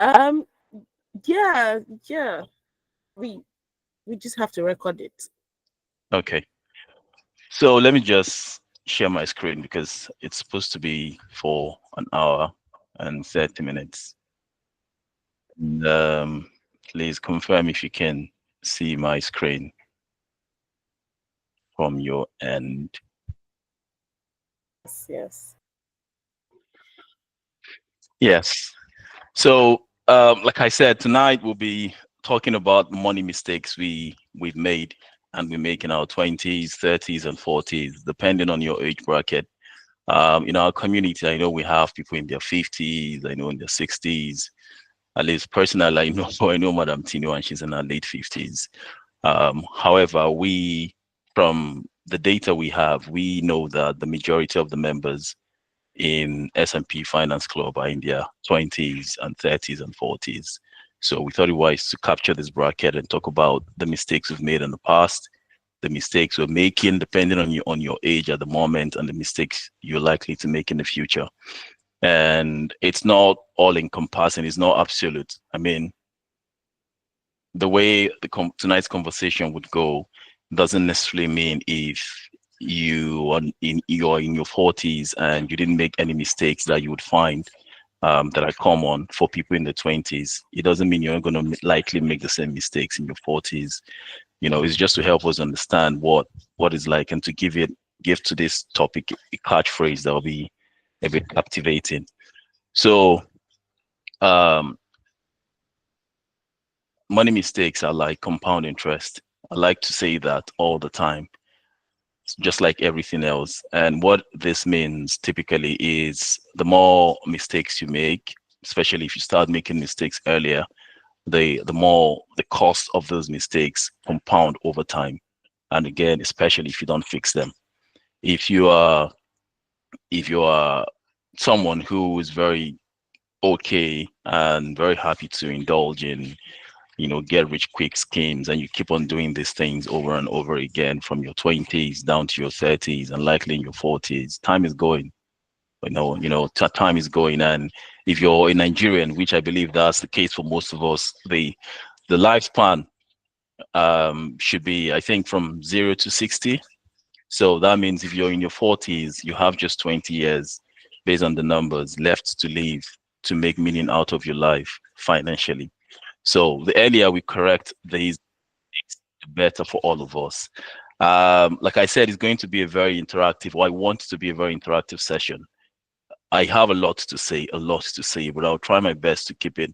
Um, yeah, yeah. We we just have to record it. Okay. So let me just share my screen because it's supposed to be for an hour and 30 minutes. And, please confirm if you can see my screen from your end. Yes, yes. Yes. So, like I said, tonight we'll be talking about money mistakes we've made and we make in our 20s, 30s, and 40s, depending on your age bracket. In our community, I know we have people in their 50s, I know in their 60s. At least personally, I know I know Madam Tino, and she's in her late 50s. However, from the data we have, we know that the majority of the members in S&P Finance Club are in their 20s and 30s and 40s. So we thought it wise to capture this bracket and talk about the mistakes we've made in the past, the mistakes we're making depending on your age at the moment, and the mistakes you're likely to make in the future. And it's not all encompassing, it's not absolute. I mean, the way tonight's conversation would go doesn't necessarily mean if you're in your 40s and you didn't make any mistakes that you would find that are common for people in the 20s. It doesn't mean you're going to likely make the same mistakes in your 40s. It's just to help us understand what is like, and to give to this topic a catchphrase that will be a bit captivating. So, um, money mistakes are like compound interest. I like to say that all the time, just like everything else. And what this means typically is the more mistakes you make, especially if you start making mistakes earlier, the more the cost of those mistakes compound over time. And again, especially if you don't fix them. If you are if you are someone who is very okay and very happy to indulge in get rich quick schemes, and you keep on doing these things over and over again from your 20s down to your 30s and likely in your 40s, time is going. Time is going. And if you're a Nigerian, which I believe that's the case for most of us, the lifespan should be, I think, from 0 to 60. So that means if you're in your 40s, you have just 20 years based on the numbers left to live, to make meaning out of your life financially. So the earlier we correct these, the better for all of us. Like I said, it's going to be a very interactive, or I want it to be a very interactive session. I have a lot to say, but I'll try my best to keep it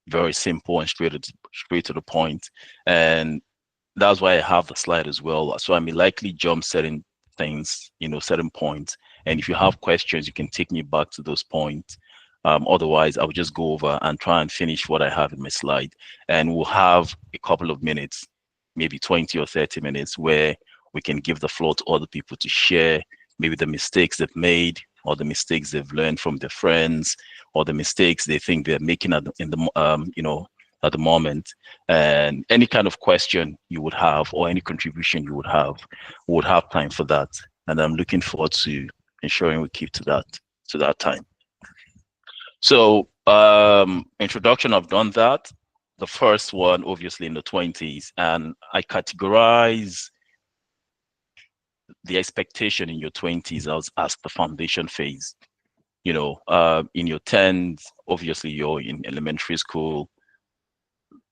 very simple and straight to the point. And that's why I have the slide as well. So I may likely jump certain things, certain points. And if you have questions, you can take me back to those points. Otherwise, I'll just go over and try and finish what I have in my slide. And we'll have a couple of minutes, maybe 20 or 30 minutes, where we can give the floor to other people to share maybe the mistakes they've made, or the mistakes they've learned from their friends, or the mistakes they think they're making at the moment. And any kind of question you would have, or any contribution you would have time for that. And I'm looking forward to ensuring we keep to that time. So, introduction, I've done that. The first one, obviously, in the 20s, and I categorize the expectation in your 20s as the foundation phase. In your 10s, obviously, you're in elementary school.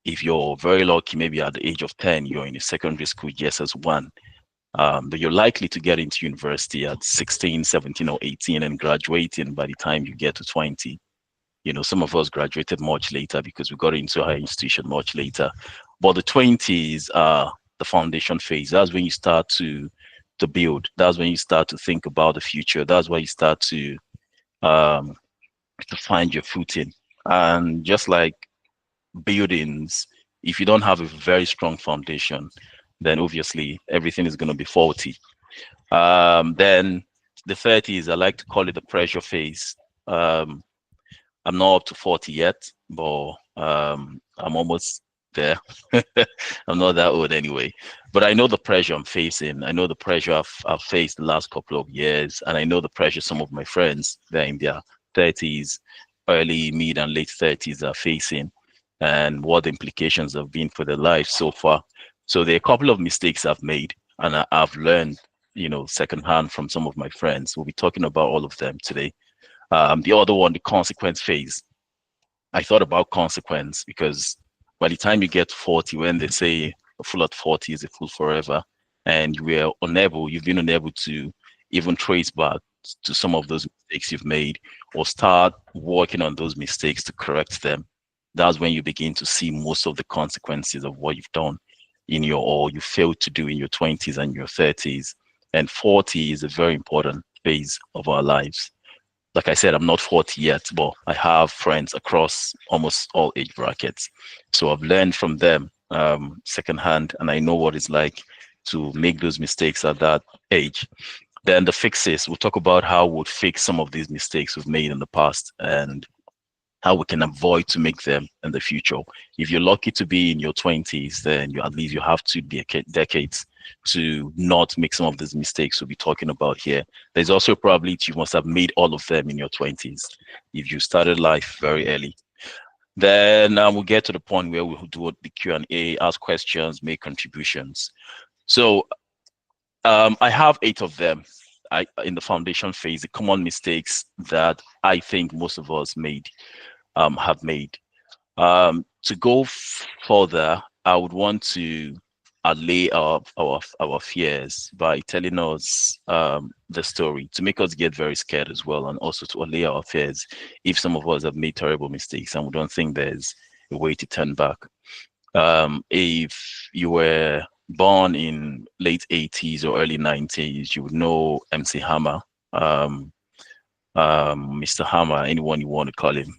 If you're very lucky, maybe at the age of 10, you're in a secondary school JSS1. But you're likely to get into university at 16, 17, or 18 and graduating by the time you get to 20. Some of us graduated much later because we got into higher institution much later. But the 20s are the foundation phase. That's when you start to build. That's when you start to think about the future. That's why you start um, to find your footing. And just like buildings, if you don't have a very strong foundation, then obviously everything is going to be faulty. Then the 30s, I like to call it the pressure phase. Um, I'm not up to 40 yet, but I'm almost there. I'm not that old anyway, but I know the pressure I'm facing. I know the pressure I've faced the last couple of years, and I know the pressure some of my friends, they're in their 30s, early, mid, and late 30s are facing and what the implications have been for their life so far. So there are a couple of mistakes I've made and I've learned, secondhand from some of my friends. We'll be talking about all of them today. The other one, the consequence phase. I thought about consequence because by the time you get 40, when they say a fool at 40 is a fool forever, and you've been unable to even trace back to some of those mistakes you've made or start working on those mistakes to correct them. That's when you begin to see most of the consequences of what you've done or you failed to do in your 20s and your 30s. And 40 is a very important phase of our lives. Like I said, I'm not 40 yet, but I have friends across almost all age brackets. So I've learned from them secondhand, and I know what it's like to make those mistakes at that age. Then the fixes, we'll talk about how we'll fix some of these mistakes we've made in the past and how we can avoid to make them in the future. If you're lucky to be in your 20s, then at least you have 2 decades to not make some of these mistakes we'll be talking about here. There's also a probability you must have made all of them in your 20s if you started life very early. Then we'll get to the point where we'll do the Q&A, ask questions, make contributions. So I have 8 of them. In the foundation phase, the common mistakes that I think most of us have made. To go further, I would want to allay our fears by telling us the story to make us get very scared as well, and also to allay our fears if some of us have made terrible mistakes and we don't think there's a way to turn back. If you were born in late 80s or early 90s, you would know MC Hammer. Mr. Hammer, anyone you want to call him,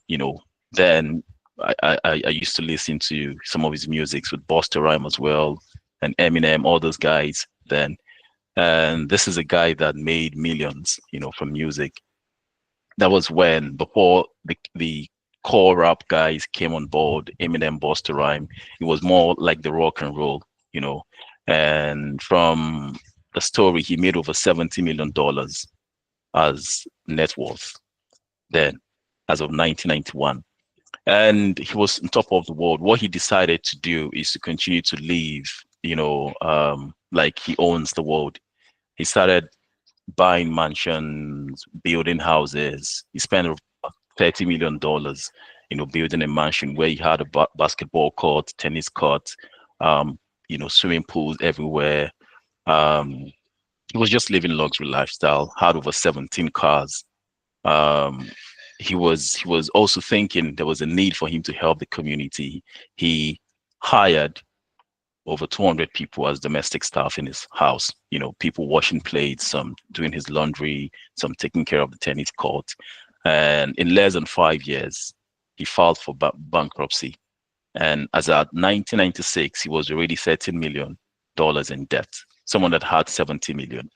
then I used to listen to some of his musics with Busta Rhyme as well, and Eminem, all those guys then. And this is a guy that made millions, from music. That was before the core rap guys came on board, Eminem, Busta Rhyme. It was more like the rock and roll, you know. And from the story, he made over $70 million as net worth then, as of 1991. And he was on top of the world. What he decided to do is to continue to live, like he owns the world. He started buying mansions, building houses. He spent $30 million, building a mansion where he had a basketball court, tennis court, swimming pools everywhere. Um, he was just living luxury lifestyle. Had over 17 cars. Um, he was also thinking there was a need for him to help the community. He hired over 200 people as domestic staff in his house, people washing plates, some doing his laundry, some taking care of the tennis court. And in less than 5 years, he filed for bankruptcy. And as at 1996, he was already $13 million in debt, someone that had 70 million.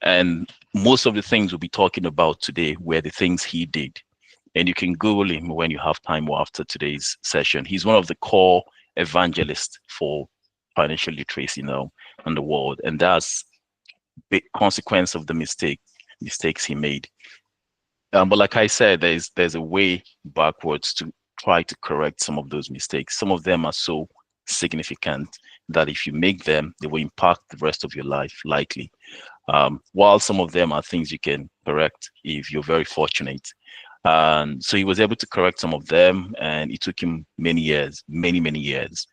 And most of the things we'll be talking about today were the things he did. And you can Google him when you have time or after today's session. He's one of the core evangelists for financial literacy now in the world. And that's big consequence of the mistakes he made. But like I said, there's a way backwards to try to correct some of those mistakes. Some of them are so significant that if you make them, they will impact the rest of your life likely. While some of them are things you can correct if you're very fortunate. And so he was able to correct some of them, and it took him many years, many, many years,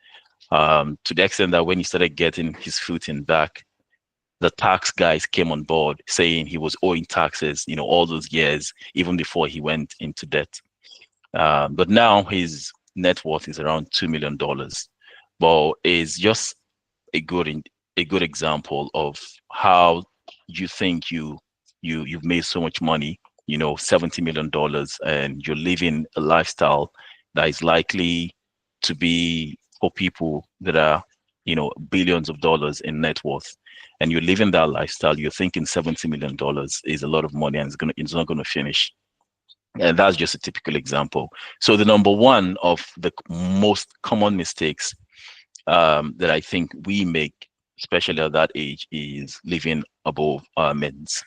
to the extent that when he started getting his footing back, the tax guys came on board saying he was owing taxes, all those years, even before he went into debt. But now his net worth is around $2 million. But it's just a good example of how you think you've made so much money, $70 million, and you're living a lifestyle that is likely to be for people that are, billions of dollars in net worth. And you're living that lifestyle, you're thinking $70 million is a lot of money and it's not gonna finish. And that's just a typical example. So the number one of the most common mistakes that I think we make, especially at that age, is living above our means.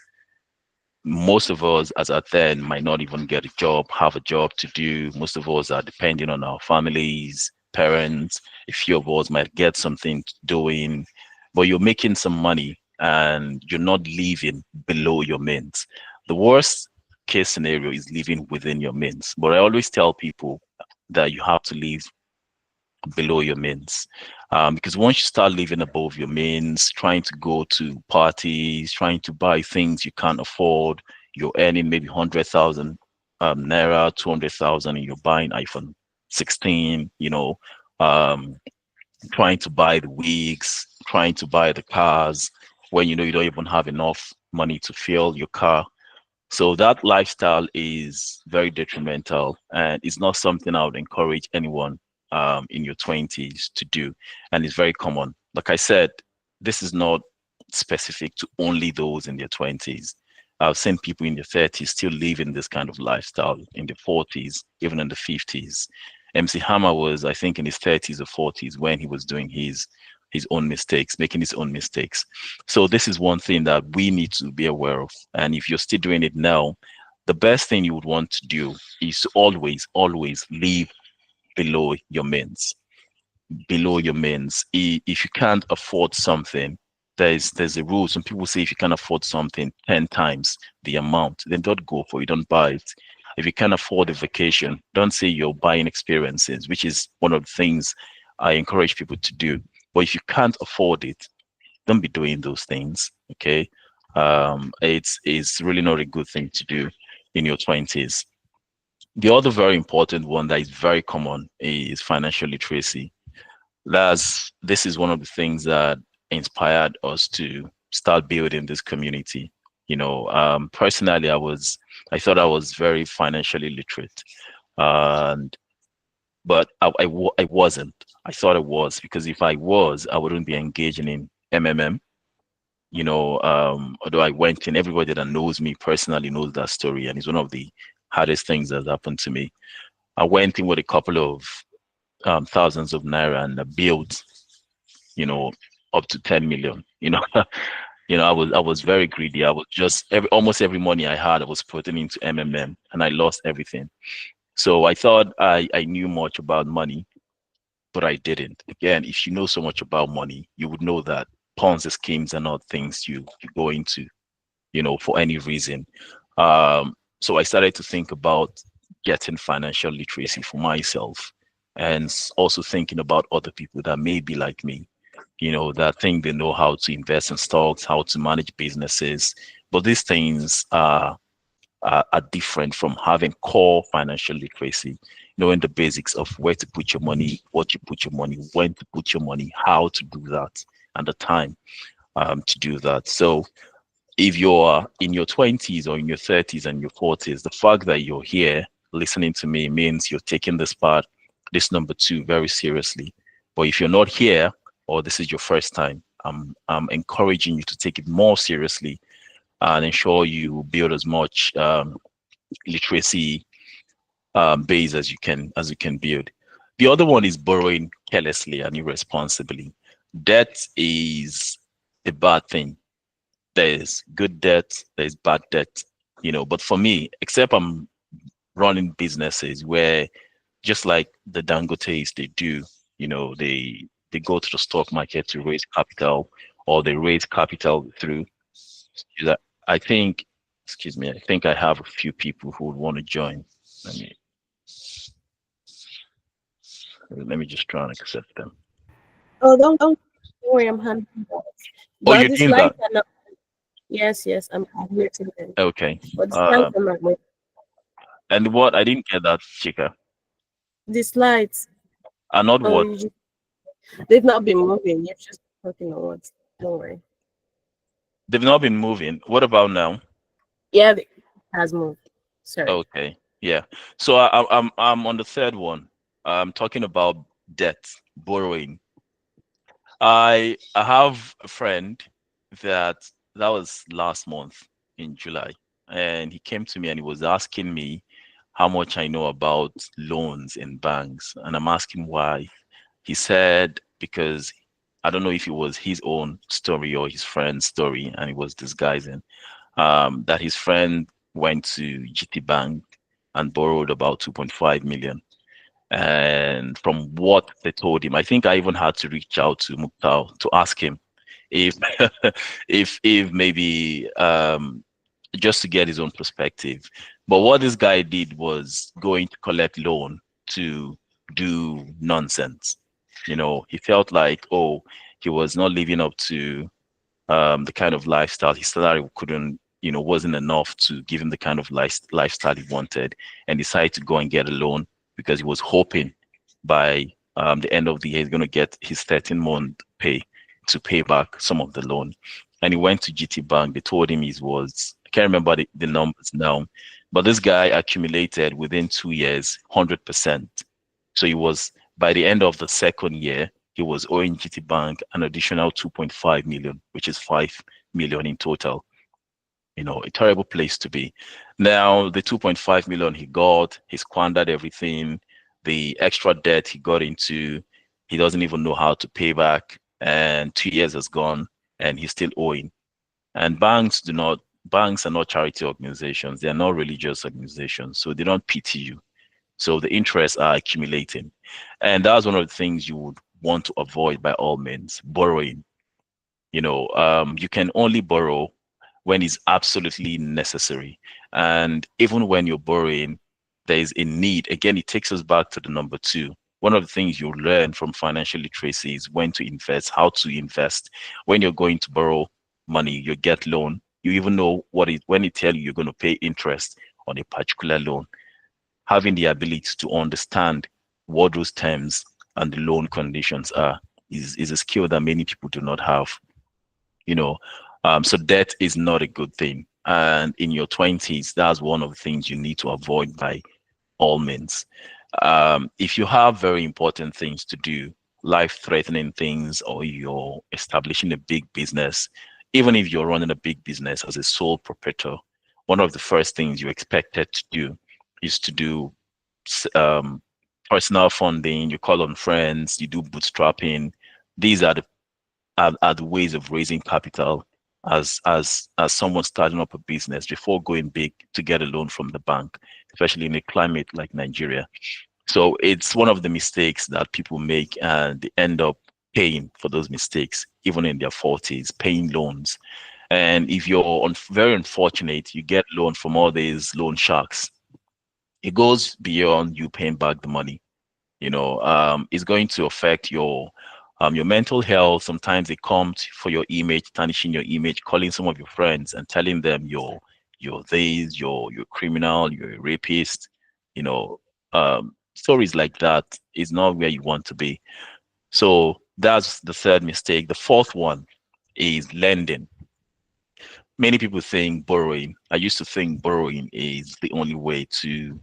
most of us as at then might not even get a job, have a job to do. Most of us are depending on our families, parents. A few of us might get something doing, but you're making some money and you're not living below your means. The worst case scenario is living within your means. But I always tell people that you have to live below your means. Because once you start living above your means, trying to go to parties, trying to buy things you can't afford, you're earning maybe 100,000 naira, 200,000, and you're buying iPhone 16, trying to buy the wigs, trying to buy the cars when you know you don't even have enough money to fuel your car. So that lifestyle is very detrimental, and it's not something I would encourage anyone in your 20s to do. And it's very common. Like I said, this is not specific to only those in their 20s. I've seen people in their 30s still living this kind of lifestyle in the 40s, even in the 50s. MC Hammer was, I think, in his 30s or 40s when he was doing his own mistakes, making his own mistakes. So this is one thing that we need to be aware of. And if you're still doing it now, the best thing you would want to do is to always live below your means. Below your means. If you can't afford something, there's a rule. Some people say if you can't afford something 10 times the amount, then don't go for it, don't buy it. If you can't afford a vacation, don't say you're buying experiences, which is one of the things I encourage people to do. But if you can't afford it, don't be doing those things. Okay. It's really not a good thing to do in your 20s. The other very important one that is very common is financial literacy. This is one of the things that inspired us to start building this community. Personally, I thought I was very financially literate, and but I wasn't. I thought I was, because if I was, I wouldn't be engaging in MMM. Although I went in, everybody that knows me personally knows that story, and it's one of the hardest things that happened to me. I went in with a couple of thousands of naira, and I built, you know, up to 10 million. I was very greedy. I was just almost every money I had, I was putting into MMM, and I lost everything. So I thought I knew much about money, but I didn't. Again, if you know so much about money, you would know that Ponzi schemes are not things you go into, for any reason. So I started to think about getting financial literacy for myself, and also thinking about other people that may be like me, that think they know how to invest in stocks, how to manage businesses. But these things are different from having core financial literacy, knowing the basics of where to put your money, what you put your money, when to put your money, how to do that, and the time to do that. So if you're in your 20s or in your 30s and your 40s, the fact that you're here listening to me means you're taking this number two, very seriously. But if you're not here, or this is your first time, I'm encouraging you to take it more seriously and ensure you build as much literacy base as you can build. The other one is borrowing carelessly and irresponsibly. Debt is a bad thing. There's good debt, there's bad debt, but for me, except I'm running businesses where, just like the Dangotes, they do, they go to the stock market to raise capital, or they raise capital through that. I think, excuse me, I think I have a few people who would want to join. Let me just try and accept them. Oh, don't worry, I'm handling that. Oh, But you're the doing that. slides are not. Yes, yes, I'm waiting them. Okay. But the slides are not waiting. And what, I didn't get that, Chika. The slides, Are not oh, what? they've not been moving. You're just talking on words. Don't worry. They've not been moving. What about now? Yeah, it has moved. Sorry. Okay. Yeah. So I'm on the third one. I'm talking about debt, borrowing. I have a friend that that was last month in July, and he came to me and he was asking me how much I know about loans in banks, and I'm asking why. He said because I don't know if it was his own story or his friend's story, and he was disguising. that his friend went to GT Bank and borrowed about 2.5 million. And from what they told him, I think I even had to reach out to Mukhtar to ask him if if maybe just to get his own perspective. But what this guy did was going to collect loan to do nonsense. He felt like, oh, he was not living up to the kind of lifestyle his salary couldn't, wasn't enough to give him the kind of lifestyle he wanted, and decided to go and get a loan because he was hoping by the end of the year he's going to get his 13-month pay to pay back some of the loan. And he went to GT Bank. They told him he was, I can't remember the numbers now, but this guy accumulated within 2 years 100%. So he was, by the end of the second year, he was owing GT Bank an additional 2.5 million, which is 5 million in total. A terrible place to be. Now, the 2.5 million he squandered everything. The extra debt he got into, he doesn't even know how to pay back. And 2 years has gone and he's still owing. And banks are not charity organizations. They are not religious organizations. So they don't pity you. So the interests are accumulating. And that's one of the things you would want to avoid by all means, borrowing. You can only borrow when it's absolutely necessary. And even when you're borrowing, there is a need. Again, it takes us back to the number two. One of the things you learn from financial literacy is when to invest, how to invest. When you're going to borrow money, you get loan. You even know when it tell you you're going to pay interest on a particular loan. Having the ability to understand what those terms and the loan conditions are is a skill that many people do not have. you know so debt is not a good thing, and in your 20s that's one of the things you need to avoid by all means. If you have very important things to do, life-threatening things, or you're establishing a big business, even if you're running a big business as a sole proprietor, one of the first things you're expected to do is to do um, personal funding. You call on friends, you do bootstrapping. These are the ways of raising capital as someone starting up a business before going big to get a loan from the bank, especially in a climate like Nigeria. So it's one of the mistakes that people make, and they end up paying for those mistakes, even in their 40s, paying loans. And if you're very unfortunate, you get loan from all these loan sharks. It goes beyond you paying back the money. It's going to affect your mental health. Sometimes they come for your image, tarnishing your image, calling some of your friends and telling them you're this, you're criminal, you're a rapist. Stories like that is not where you want to be. So that's the third mistake. The fourth one is lending. Many people think borrowing. I used to think borrowing is the only way to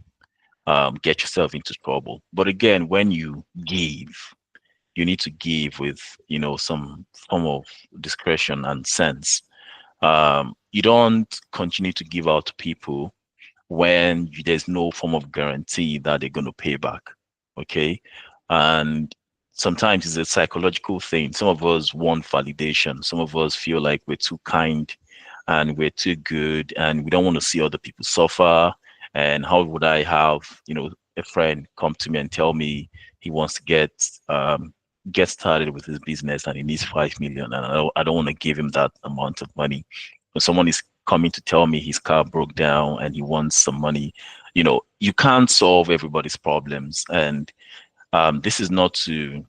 get yourself into trouble. But again, when you give, you need to give with some form of discretion and sense. You don't continue to give out to people when there's no form of guarantee that they're going to pay back. Okay. And sometimes it's a psychological thing. Some of us want validation. Some of us feel like we're too kind and we're too good and we don't want to see other people suffer. And how would I have, a friend come to me and tell me he wants to get started with his business and he needs 5 million, and I don't want to give him that amount of money. When someone is coming to tell me his car broke down and he wants some money, you can't solve everybody's problems. And this is not to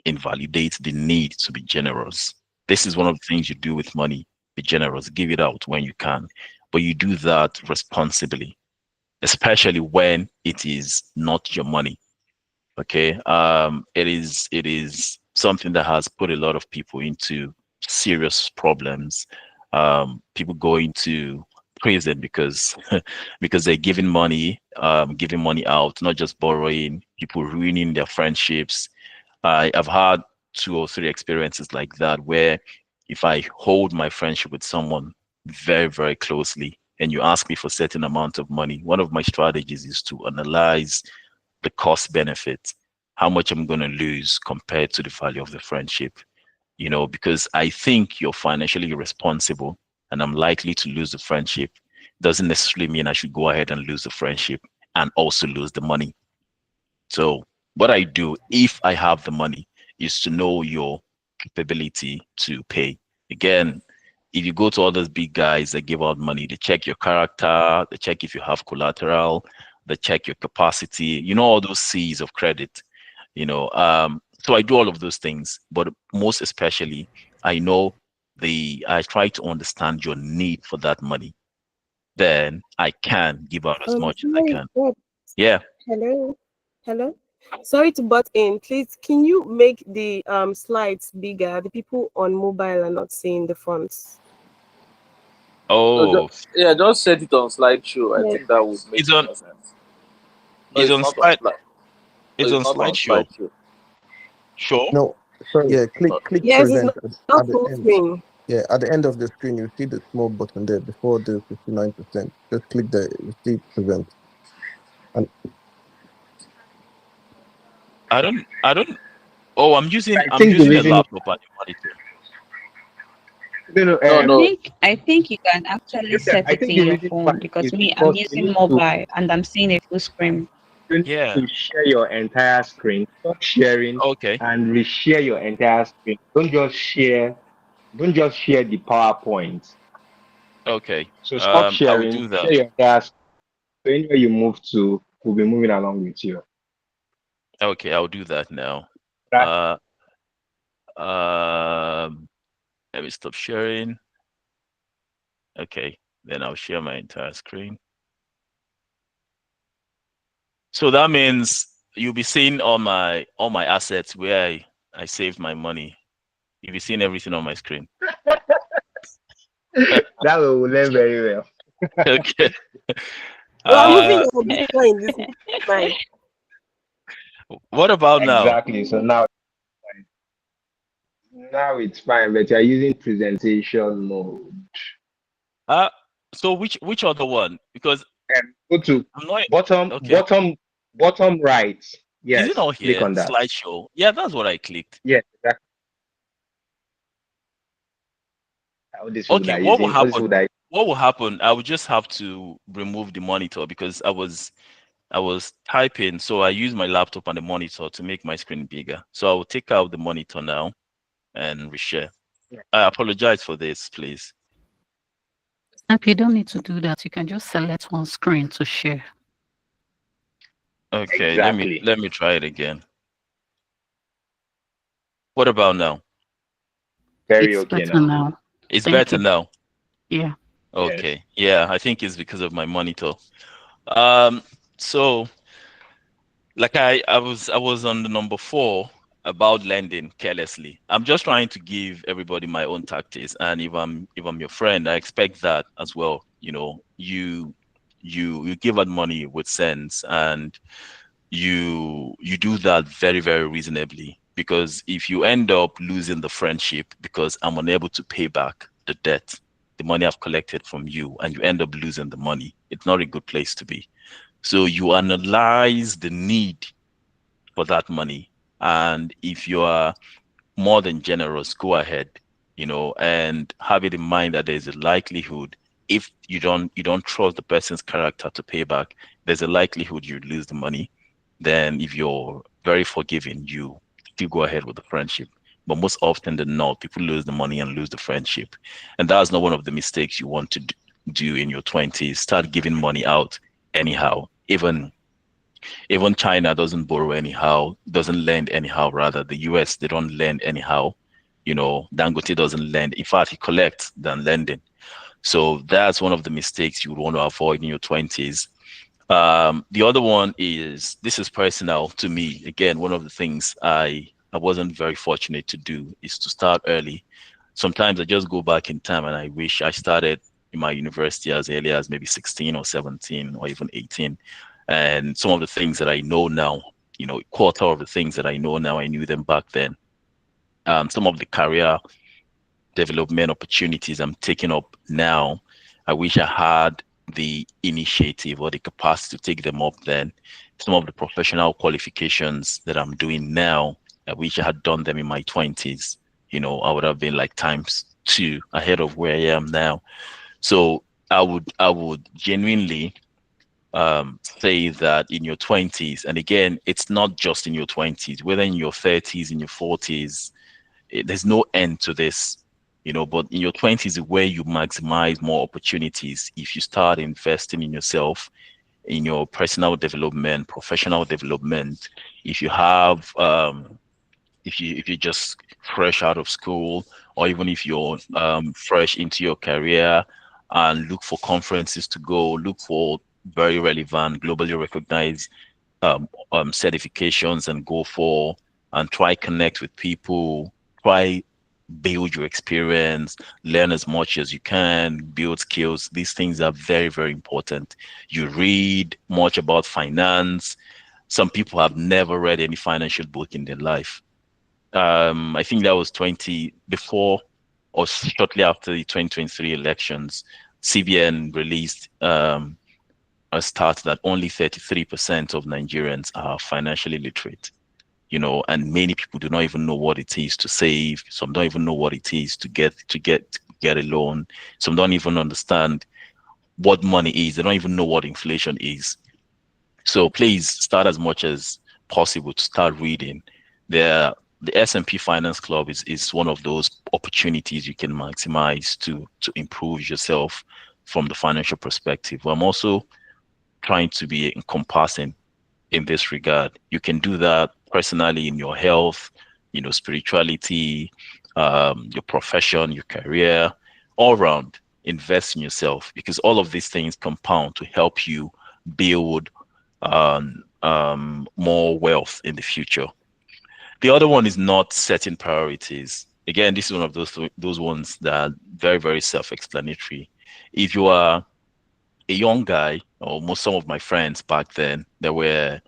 invalidate the need to be generous. This is one of the things you do with money. Be generous, give it out when you can, but you do that responsibly, especially when it is not your money. Okay. It is something that has put a lot of people into serious problems. People go into prison because because they're giving money out, not just borrowing. People ruining their friendships. I've had 2 or 3 experiences like that where if I hold my friendship with someone very, very closely and you ask me for a certain amount of money, one of my strategies is to analyze the cost benefit, how much I'm going to lose compared to the value of the friendship, because I think you're financially responsible. and I'm likely to lose the friendship, doesn't necessarily mean I should go ahead and lose the friendship and also lose the money. So what I do if I have the money is to know your capability to pay. Again, if you go to all those big guys that give out money, they check your character, they check if you have collateral, they check your capacity, all those C's of credit, so I do all of those things, but most especially, I try to understand your need for that money. Then I can give out as much as I Sorry, can. Bob. Yeah. Hello, hello. Sorry to butt in. Please, can you make the slides bigger? The people on mobile are not seeing the fonts. So Oh, just set it on slideshow. I Yes. think that would make it's on more sense. No, it's it's on not on slide slide. No, it's it's on not on slideshow. slideshow. Sure. No, sorry. Yeah, No. click Yes, it's present not at the full end. screen. Yeah, at the end of the screen, you see the small button there before the 59%. Just click there, you see present. And I don't. Oh, I'm using I I'm think the using a reason laptop and a monitor. no no No, no. I think you can actually Joseph, set I it think in the your reason why phone because is me, I'm because using mobile and I'm seeing a full screen. you need Yeah. to share your entire screen. Stop sharing Okay. and reshare your entire screen. Don't just share the PowerPoint. Okay. So stop I will sharing, do share that. your entire screen. So anywhere you move to, we'll be moving along with you. Okay, I'll do that now. Right? Uh, um, Let me stop sharing. Okay, then I'll share my entire screen. So that means you'll be seeing all my assets where I saved my money. You'll be seeing everything on my screen. That will learn very well. Okay. We're moving Uh, on before in this line. what about now? Exactly. So now it's fine, but you're using presentation mode. Uh, so which other one? Because And go to I'm not bottom, okay. bottom, bottom right. Is it Yes, all click here? on that. Slideshow. Yeah, that's what I clicked. Yes, exactly. How this would Okay, I what will using? What this happen? would I? What will happen? I would just have to remove the monitor because I was typing, so I use my laptop and the monitor to make my screen bigger. So I will take out the monitor now and reshare. I apologize for this, please. You don't need to do that. You can just select one screen to share. Okay, let me Exactly. let me try it again. What about now? Very It's okay better now. now. It's Thank better you. now. Yeah. Yes. Okay. Yeah, I think it's because of my monitor. So like I was on the number 4 about lending carelessly. I'm just trying to give everybody my own tactics, and if I'm your friend, I expect that as well. You give out money with sense, and you do that very, very reasonably, because if you end up losing the friendship because I'm unable to pay back the debt, the money I've collected from you, and you end up losing the money, it's not a good place to be. So you analyze the need for that money. And if you are more than generous, go ahead, and have it in mind that there's a likelihood, if you don't trust the person's character to pay back, there's a likelihood you lose the money. Then if you're very forgiving, you still go ahead with the friendship. But most often than not, people lose the money and lose the friendship. And that's not one of the mistakes you want to do in your 20s. Start giving money out anyhow. Even China doesn't borrow anyhow, doesn't lend anyhow. Rather, the US, they don't lend anyhow. Dangote doesn't lend. In fact, he collects than lending. So that's one of the mistakes you would want to avoid in your 20s. The other one is, this is personal to me. Again, one of the things I wasn't very fortunate to do is to start early. Sometimes I just go back in time and I wish I started in my university as early as maybe 16 or 17 or even 18. And some of the things that I know now, quarter of the things that I know now, I knew them back then. Some of the career development opportunities I'm taking up now, I wish I had the initiative or the capacity to take them up then. Some of the professional qualifications that I'm doing now, I wish I had done them in my 20s. I would have been like times two ahead of where I am now. So I would genuinely say that in your 20s, and again, it's not just in your 20s, whether in your 30s, in your 40s, there's no end to this, but in your 20s is where you maximize more opportunities if you start investing in yourself, in your personal development, professional development. If you have if you're just fresh out of school, or even if you're fresh into your career, and look for conferences to go, look for very relevant, globally recognized certifications and go for, and try connect with people, try build your experience, learn as much as you can, build skills. These things are very, very important. You read much about finance. Some people have never read any financial book in their life. I think that was 20 before or shortly after the 2023 elections. CBN released a stat that only 33% of Nigerians are financially literate. And many people do not even know what it is to save. Some don't even know what it is to get a loan. Some don't even understand what money is. They don't even know what inflation is. So please start as much as possible to start reading. The S&P Finance Club is one of those opportunities you can maximize to improve yourself from the financial perspective. I'm also trying to be encompassing in this regard. You can do that personally in your health, spirituality, your profession, your career, all around. Invest in yourself, because all of these things compound to help you build more wealth in the future. The other one is not setting priorities. Again, this is one of those ones that are very, very self-explanatory. If you are a young guy, or some of my friends back then, they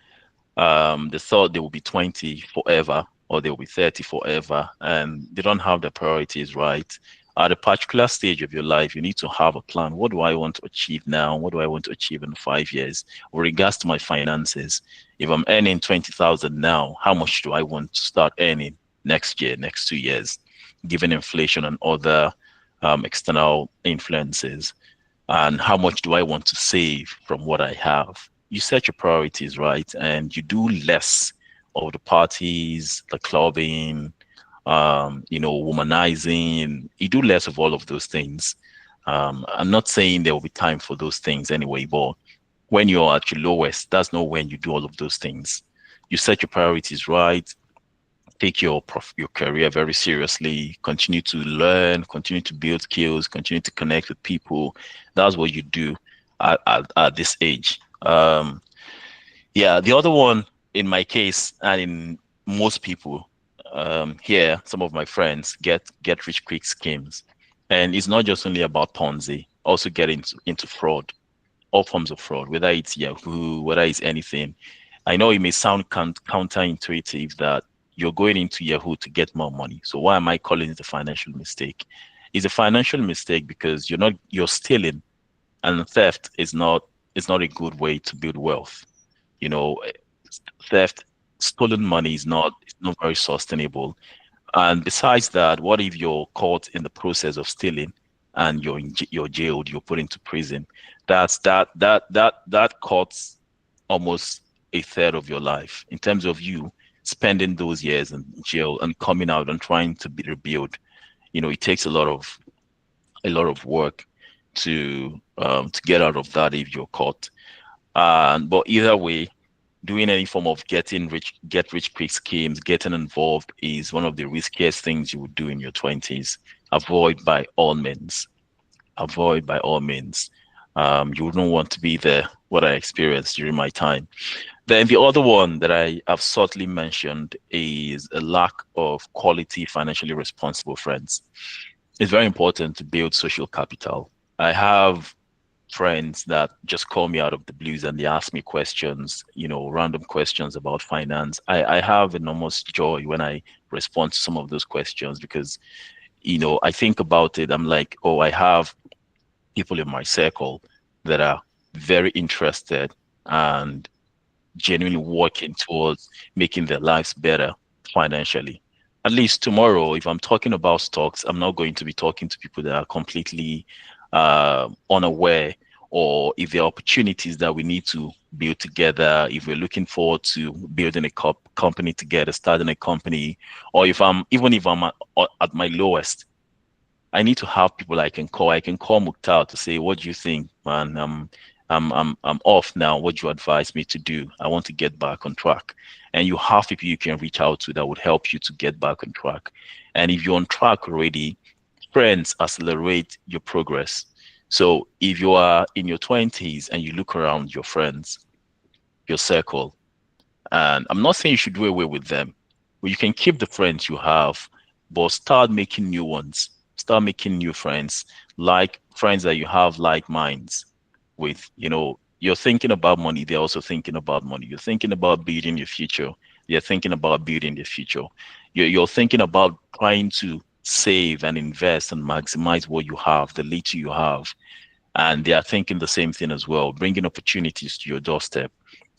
thought they would be 20 forever, or they will be 30 forever, and they don't have their priorities right. At a particular stage of your life, you need to have a plan. What do I want to achieve now? What do I want to achieve in 5 years? With regards to my finances, if I'm earning 20,000 now, how much do I want to start earning next year, next 2 years, given inflation and other external influences? And how much do I want to save from what I have? You set your priorities right, and you do less of the parties, the clubbing, womanizing. You do less of all of those things. I'm not saying there will be time for those things anyway, but when you're at your lowest, that's not when you do all of those things. You set your priorities right, take your career very seriously, continue to learn, continue to build skills, continue to connect with people. That's what you do at this age. Yeah, the other one in my case, and in most people here, some of my friends get rich quick schemes, and it's not just only about Ponzi. Also get into fraud, all forms of fraud, whether it's Yahoo, whether it's anything. I know it may sound counterintuitive that you're going into Yahoo to get more money. So why am I calling it a financial mistake? It's a financial mistake because you're stealing, and theft is not a good way to build wealth. You know, theft, stolen money is not very sustainable. And besides that, what if you're caught in the process of stealing and you're jailed, you're put into prison? That cuts almost a third of your life in terms of you spending those years in jail and coming out and trying to rebuild. It takes a lot of work to get out of that if you're caught. But either way, doing any form of get rich quick schemes, getting involved is one of the riskiest things you would do in your 20s. Avoid by all means. Avoid by all means. You wouldn't want to be there, what I experienced during my time. Then the other one that I have subtly mentioned is a lack of quality, financially responsible friends. It's very important to build social capital. I have friends that just call me out of the blues and they ask me questions, random questions about finance. I have enormous joy when I respond to some of those questions because, I think about it. I'm like, oh, I have people in my circle that are very interested and genuinely working towards making their lives better financially. at least tomorrow, if I'm talking about stocks, I'm not going to be talking to people that are completely unaware, or if there are opportunities that we need to build together, if we're looking forward to building a company together, starting a company, or if I'm at my lowest, I need to have people I can call. I can call Mukhtar to say, "What do you think, man? I'm off now. What do you advise me to do? I want to get back on track." And you have people you can reach out to that would help you to get back on track. And if you're on track already, friends accelerate your progress. So if you are in your 20s and you look around your friends, your circle, and I'm not saying you should do away with them, but you can keep the friends you have, but start making new ones. Start making new friends, like friends that you have like minds with. You're thinking about money, they're also thinking about money. You're thinking about building your future, they're thinking about building their future. You're thinking about trying to save and invest and maximize what you have, the little you have. And they are thinking the same thing as well, bringing opportunities to your doorstep.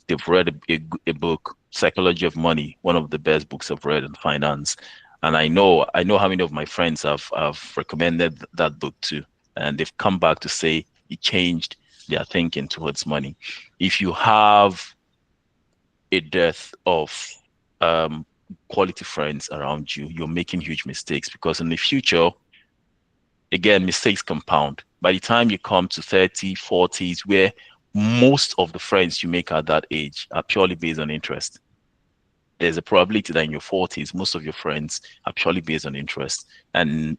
They've read a book, Psychology of Money, one of the best books I've read in finance. And I know how many of my friends have recommended that book too. And they've come back to say it changed their thinking towards money. If you have a dearth of um, quality friends around you, you're making huge mistakes, because in the future, again, mistakes compound. By the time you come to 30, 40s, where most of the friends you make at that age are purely based on interest, there's a probability that in your 40s, most of your friends are purely based on interest. And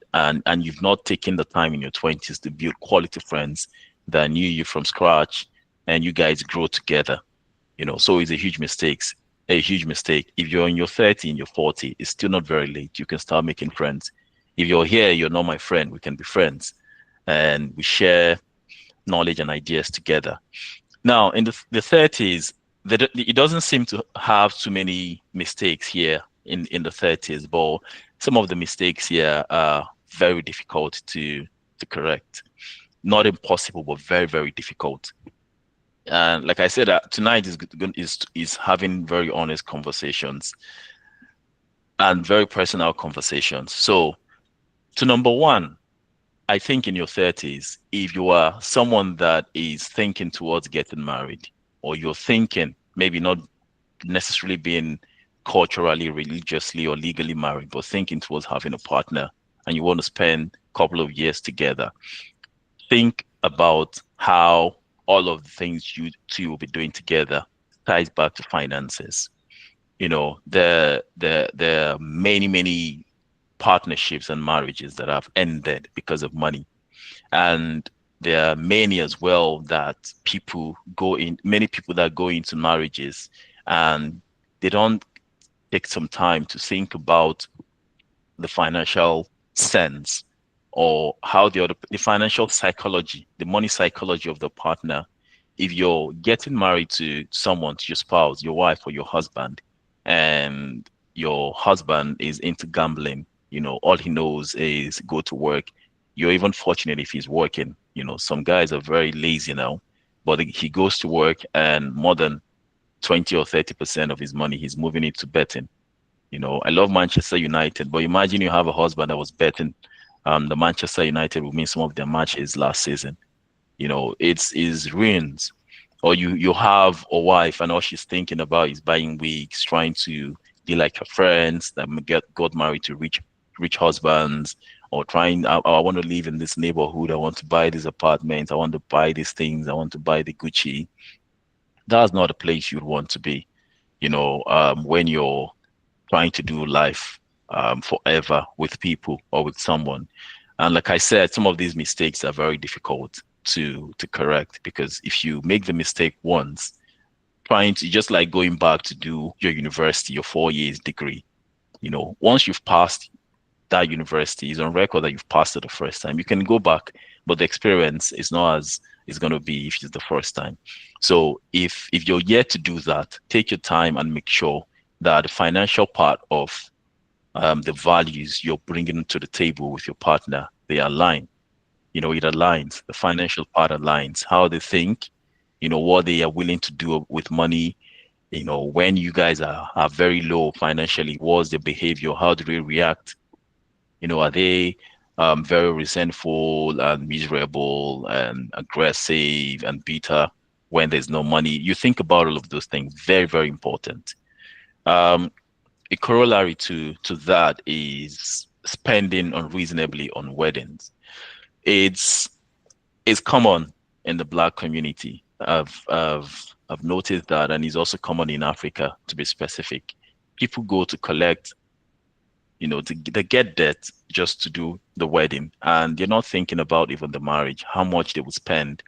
you've not taken the time in your 20s to build quality friends that knew you from scratch, and you guys grow together. So it's a huge mistake. If you're in your 30, in your 40, it's still not very late. You can start making friends. If you're here, you're not my friend, we can be friends, and we share knowledge and ideas together. Now, in the 30s, it doesn't seem to have too many mistakes here in the 30s, but some of the mistakes here are very difficult to correct. Not impossible, but very, very difficult. And like I said, tonight is having very honest conversations and very personal conversations. So, to number one, I think in your 30s, if you are someone that is thinking towards getting married, or you're thinking maybe not necessarily being culturally, religiously, or legally married, but thinking towards having a partner, and you want to spend a couple of years together, think about how all of the things you two will be doing together ties back to finances. There are many, many partnerships and marriages that have ended because of money. And there are many as well that many people that go into marriages, and they don't take some time to think about the financial sense, or how the financial psychology, the money psychology of the partner. If you're getting married to someone, to your spouse, your wife or your husband, and your husband is into gambling, all he knows is go to work. You're even fortunate if he's working. Some guys are very lazy now, but he goes to work, and more than 20 or 30% of his money he's moving it to betting. I love Manchester United, but imagine you have a husband that was betting the Manchester United will win some of their matches last season. It's ruins. Or you have a wife, and all she's thinking about is buying wigs, trying to be like her friends that got married to rich husbands, or trying, I want to live in this neighborhood, I want to buy this apartment, I want to buy these things, I want to buy the Gucci. That's not a place you'd want to be, when you're trying to do life forever with people or with someone. And like I said, some of these mistakes are very difficult to correct, because if you make the mistake once, trying to just like going back to do your university, your 4 years degree, once you've passed that university, is on record that you've passed it the first time. You can go back, but the experience is not as it's going to be if it's the first time. So if you're yet to do that, take your time and make sure that the financial part of the values you're bringing to the table with your partner, they align. It aligns. The financial part aligns. How they think, what they are willing to do with money, When you guys are very low financially, what's the behavior? How do they react? Are they very resentful and miserable and aggressive and bitter when there's no money? You think about all of those things. Very, very important. Um, a corollary to that is spending unreasonably on weddings. It's it's common in the Black community. I've noticed that, and it's also common in Africa, to be specific. People go to collect, they get debt just to do the wedding, and they're not thinking about even the marriage, how much they would spend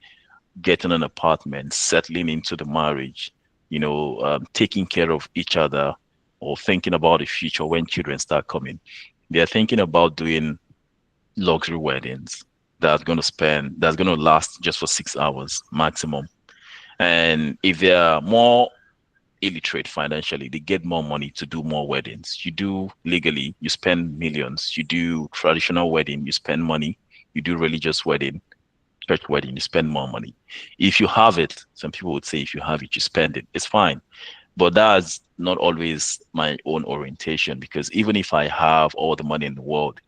getting an apartment, settling into the marriage, taking care of each other, or thinking about the future when children start coming. They're thinking about doing luxury weddings that's going to last just for 6 hours maximum. And if they're more illiterate financially, they get more money to do more weddings. You do legally, you spend millions. You do traditional wedding, you spend money. You do religious wedding, church wedding, you spend more money. If you have it, some people would say if you have it, you spend it. It's fine. But that's not always my own orientation, because even if I have all the money in the world,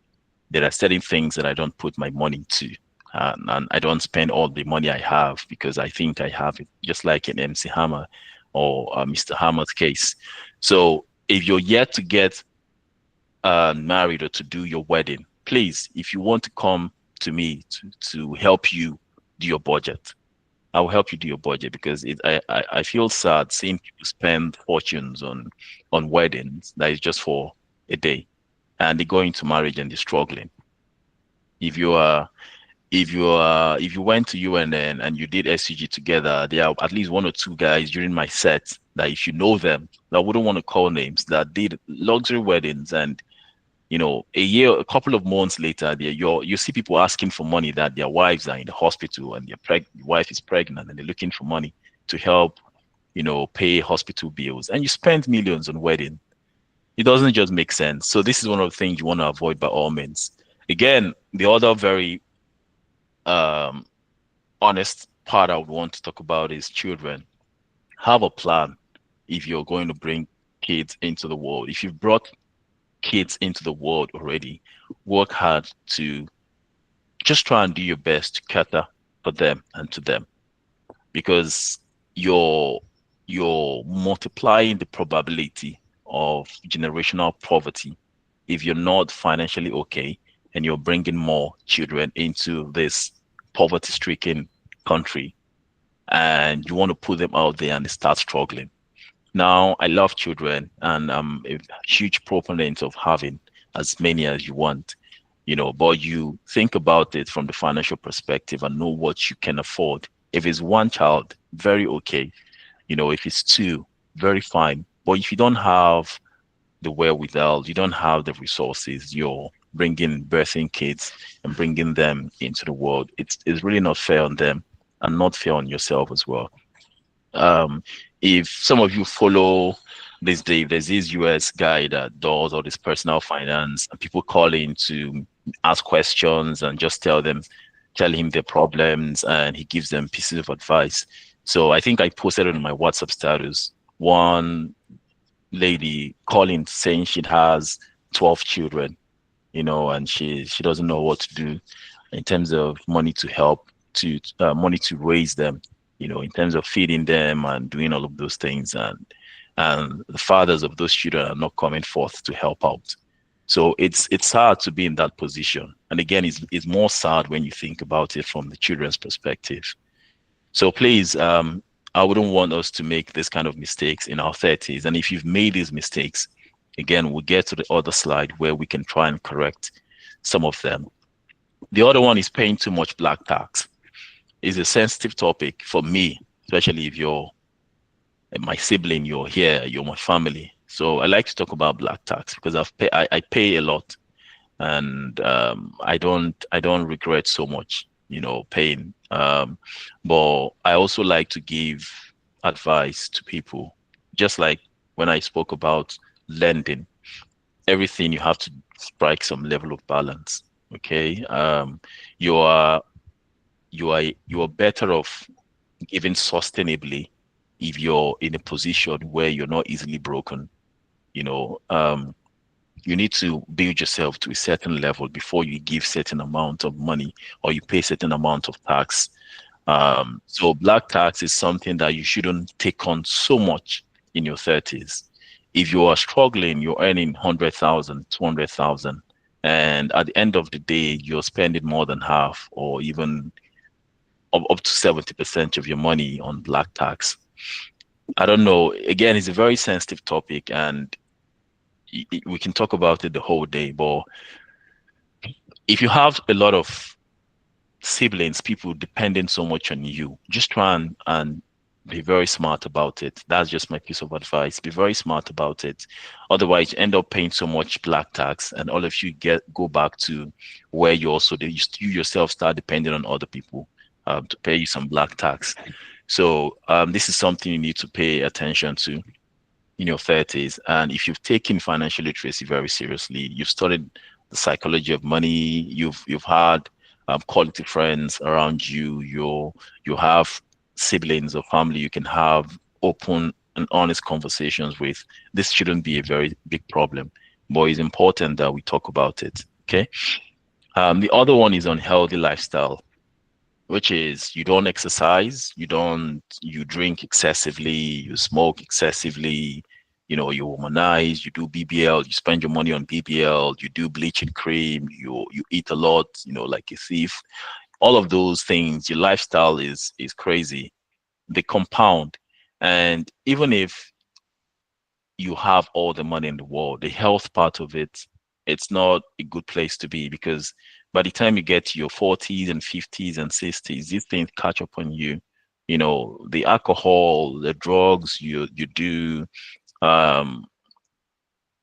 there are certain things that I don't put my money to. And I don't spend all the money I have because I think I have it, just like in MC Hammer or Mr. Hammer's case. So if you're yet to get married or to do your wedding, please, if you want to come to me to help you do your budget, I will help you do your budget, because I feel sad seeing people spend fortunes on weddings that is just for a day, and they go into marriage and they're struggling. If you are if you went to UNN and you did SCG together, there are at least one or two guys during my set that, if you know them, that I wouldn't want to call names, that did luxury weddings, and a couple of months later, you see people asking for money, that their wives are in the hospital and their wife is pregnant, and they're looking for money to help, pay hospital bills, and you spend millions on wedding. It doesn't just make sense. So this is one of the things you want to avoid by all means. Again, the other very um, honest part I would want to talk about is children. Have a plan if you're going to bring kids into the world. If you've brought kids into the world already, work hard to just try and do your best to cater for them and to them, because you're you're multiplying the probability of generational poverty if you're not financially okay and you're bringing more children into this poverty-stricken country, and you want to put them out there and they start struggling. Now, I love children, and I'm a huge proponent of having as many as you want, but you think about it from the financial perspective and know what you can afford. If it's one child, very okay. If it's two, very fine. But if you don't have the wherewithal, you don't have the resources, you're birthing kids and bringing them into the world. It's really not fair on them and not fair on yourself as well. Um, if some of you follow this day, there's this US guy that does all this personal finance, and people call in to ask questions and just tell him their problems, and he gives them pieces of advice. So I think I posted it on my WhatsApp status. One lady calling saying she has 12 children, and she doesn't know what to do in terms of money to help to money to raise them, in terms of feeding them and doing all of those things, and the fathers of those children are not coming forth to help out. So it's hard to be in that position. And again, it's more sad when you think about it from the children's perspective. So please, I wouldn't want us to make this kind of mistakes in our 30s. And if you've made these mistakes, again, we'll get to the other slide where we can try and correct some of them. The other one is paying too much black tax. It's a sensitive topic for me, especially if you're my sibling, you're here, you're my family. So I like to talk about black tax because I pay a lot, and I don't regret so much, paying. But I also like to give advice to people, just like when I spoke about lending. Everything you have to strike some level of balance. Okay, you are better off giving sustainably if you're in a position where you're not easily broken, you know, you need to build yourself to a certain level before you give certain amount of money or you pay certain amount of tax. So black tax is something that you shouldn't take on so much in your 30s. If you are struggling, you're earning 100,000, 200,000, and at the end of the day, you're spending more than half or even up to 70% of your money on black tax. I don't know. Again, it's a very sensitive topic and we can talk about it the whole day, but if you have a lot of siblings, people depending so much on you, just try and be very smart about it. That's just my piece of advice. Be very smart about it. Otherwise, you end up paying so much black tax, and all of you go back to where you also you yourself start depending on other people to pay you some black tax. So this is something you need to pay attention to in your 30s. And if you've taken financial literacy very seriously, you've studied the psychology of money, you've had quality friends around you, you have siblings or family you can have open and honest conversations with. This shouldn't be a very big problem, but it's important that we talk about it. Okay. The other one is unhealthy lifestyle, which is you don't exercise, you drink excessively, you smoke excessively, you womanize, you do BBL, you spend your money on BBL, you do bleaching cream, you eat a lot, like a thief. All of those things, your lifestyle is crazy. They compound. And even if you have all the money in the world, the health part of it, it's not a good place to be because by the time you get to your 40s and 50s and 60s, these things catch up on you. The alcohol, the drugs you do, um,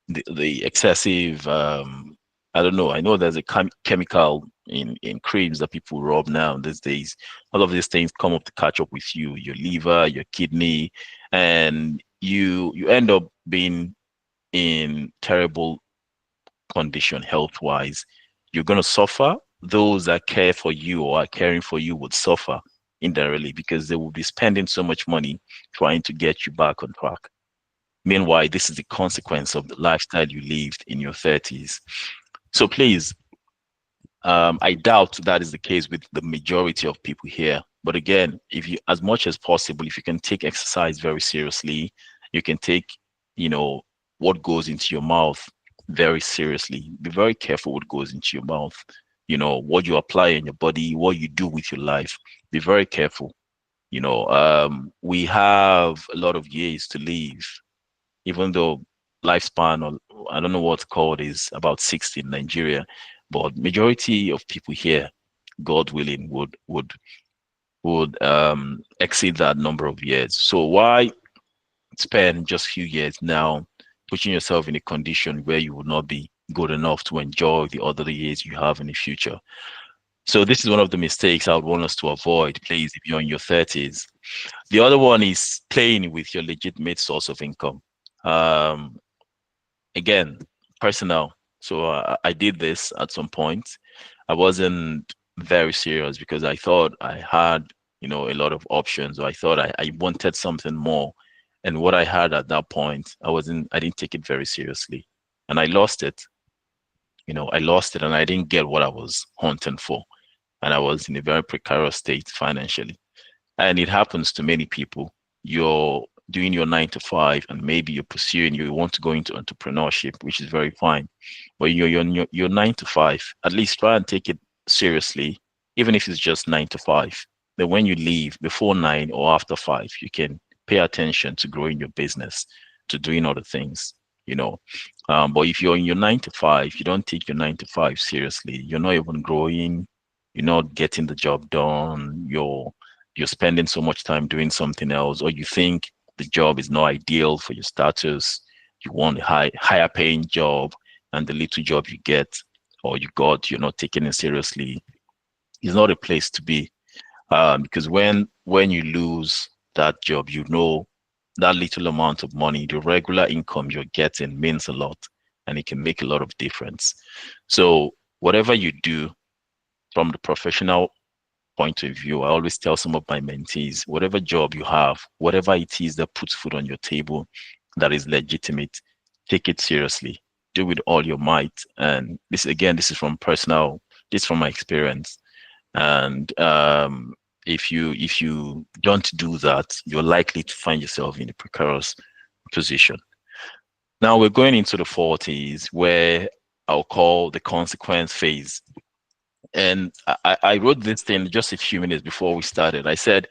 the excessive, I don't know. I know there's a chemical in creams that people rub now these days. All of these things come up to catch up with you, your liver, your kidney, and you end up being in terrible condition health wise. You're going to suffer. Those that care for you or are caring for you would suffer indirectly because they will be spending so much money trying to get you back on track. Meanwhile, this is the consequence of the lifestyle you lived in your 30s. So please, I doubt that is the case with the majority of people here. But again, if you, as much as possible, if you can take exercise very seriously, you can take, you know, what goes into your mouth very seriously. Be very careful what goes into your mouth. What you apply in your body, what you do with your life. Be very careful. We have a lot of years to live, even though lifespan, or I don't know what's called, is about 60 in Nigeria, but majority of people here, God willing, would exceed that number of years. So why spend just few years now putting yourself in a condition where you would not be good enough to enjoy the other years you have in the future? So this is one of the mistakes I would want us to avoid, please, if you're in your 30s. The other one is playing with your legitimate source of income. Um, Again, personal. So I did this at some point. I wasn't very serious because I thought I had, a lot of options, or I thought I wanted something more. And what I had at that point, I didn't take it very seriously. And I lost it. I lost it and I didn't get what I was hunting for. And I was in a very precarious state financially. And it happens to many people. You're doing your 9 to 5 and maybe you want to go into entrepreneurship, which is very fine. But your 9 to 5, at least try and take it seriously, even if it's just 9 to 5. Then when you leave before 9 or after 5, you can pay attention to growing your business, to doing other things, you know. But if you're in your 9 to 5, you don't take your 9 to 5 seriously. You're not even growing. You're not getting the job done. You're spending so much time doing something else, or you think the job is not ideal for your status. You want a higher paying job, and the little job you get or you got, you're not taking it seriously. It's not a place to be, because when you lose that job, that little amount of money, the regular income you're getting means a lot, and it can make a lot of difference. So whatever you do from the professional point of view, I always tell some of my mentees, whatever job you have, whatever it is that puts food on your table that is legitimate, take it seriously. Do with all your might. And this again, this is from my experience. And if you don't do that, you're likely to find yourself in a precarious position. Now we're going into the 40s, where I'll call the consequence phase. And I wrote this thing just a few minutes before we started. I said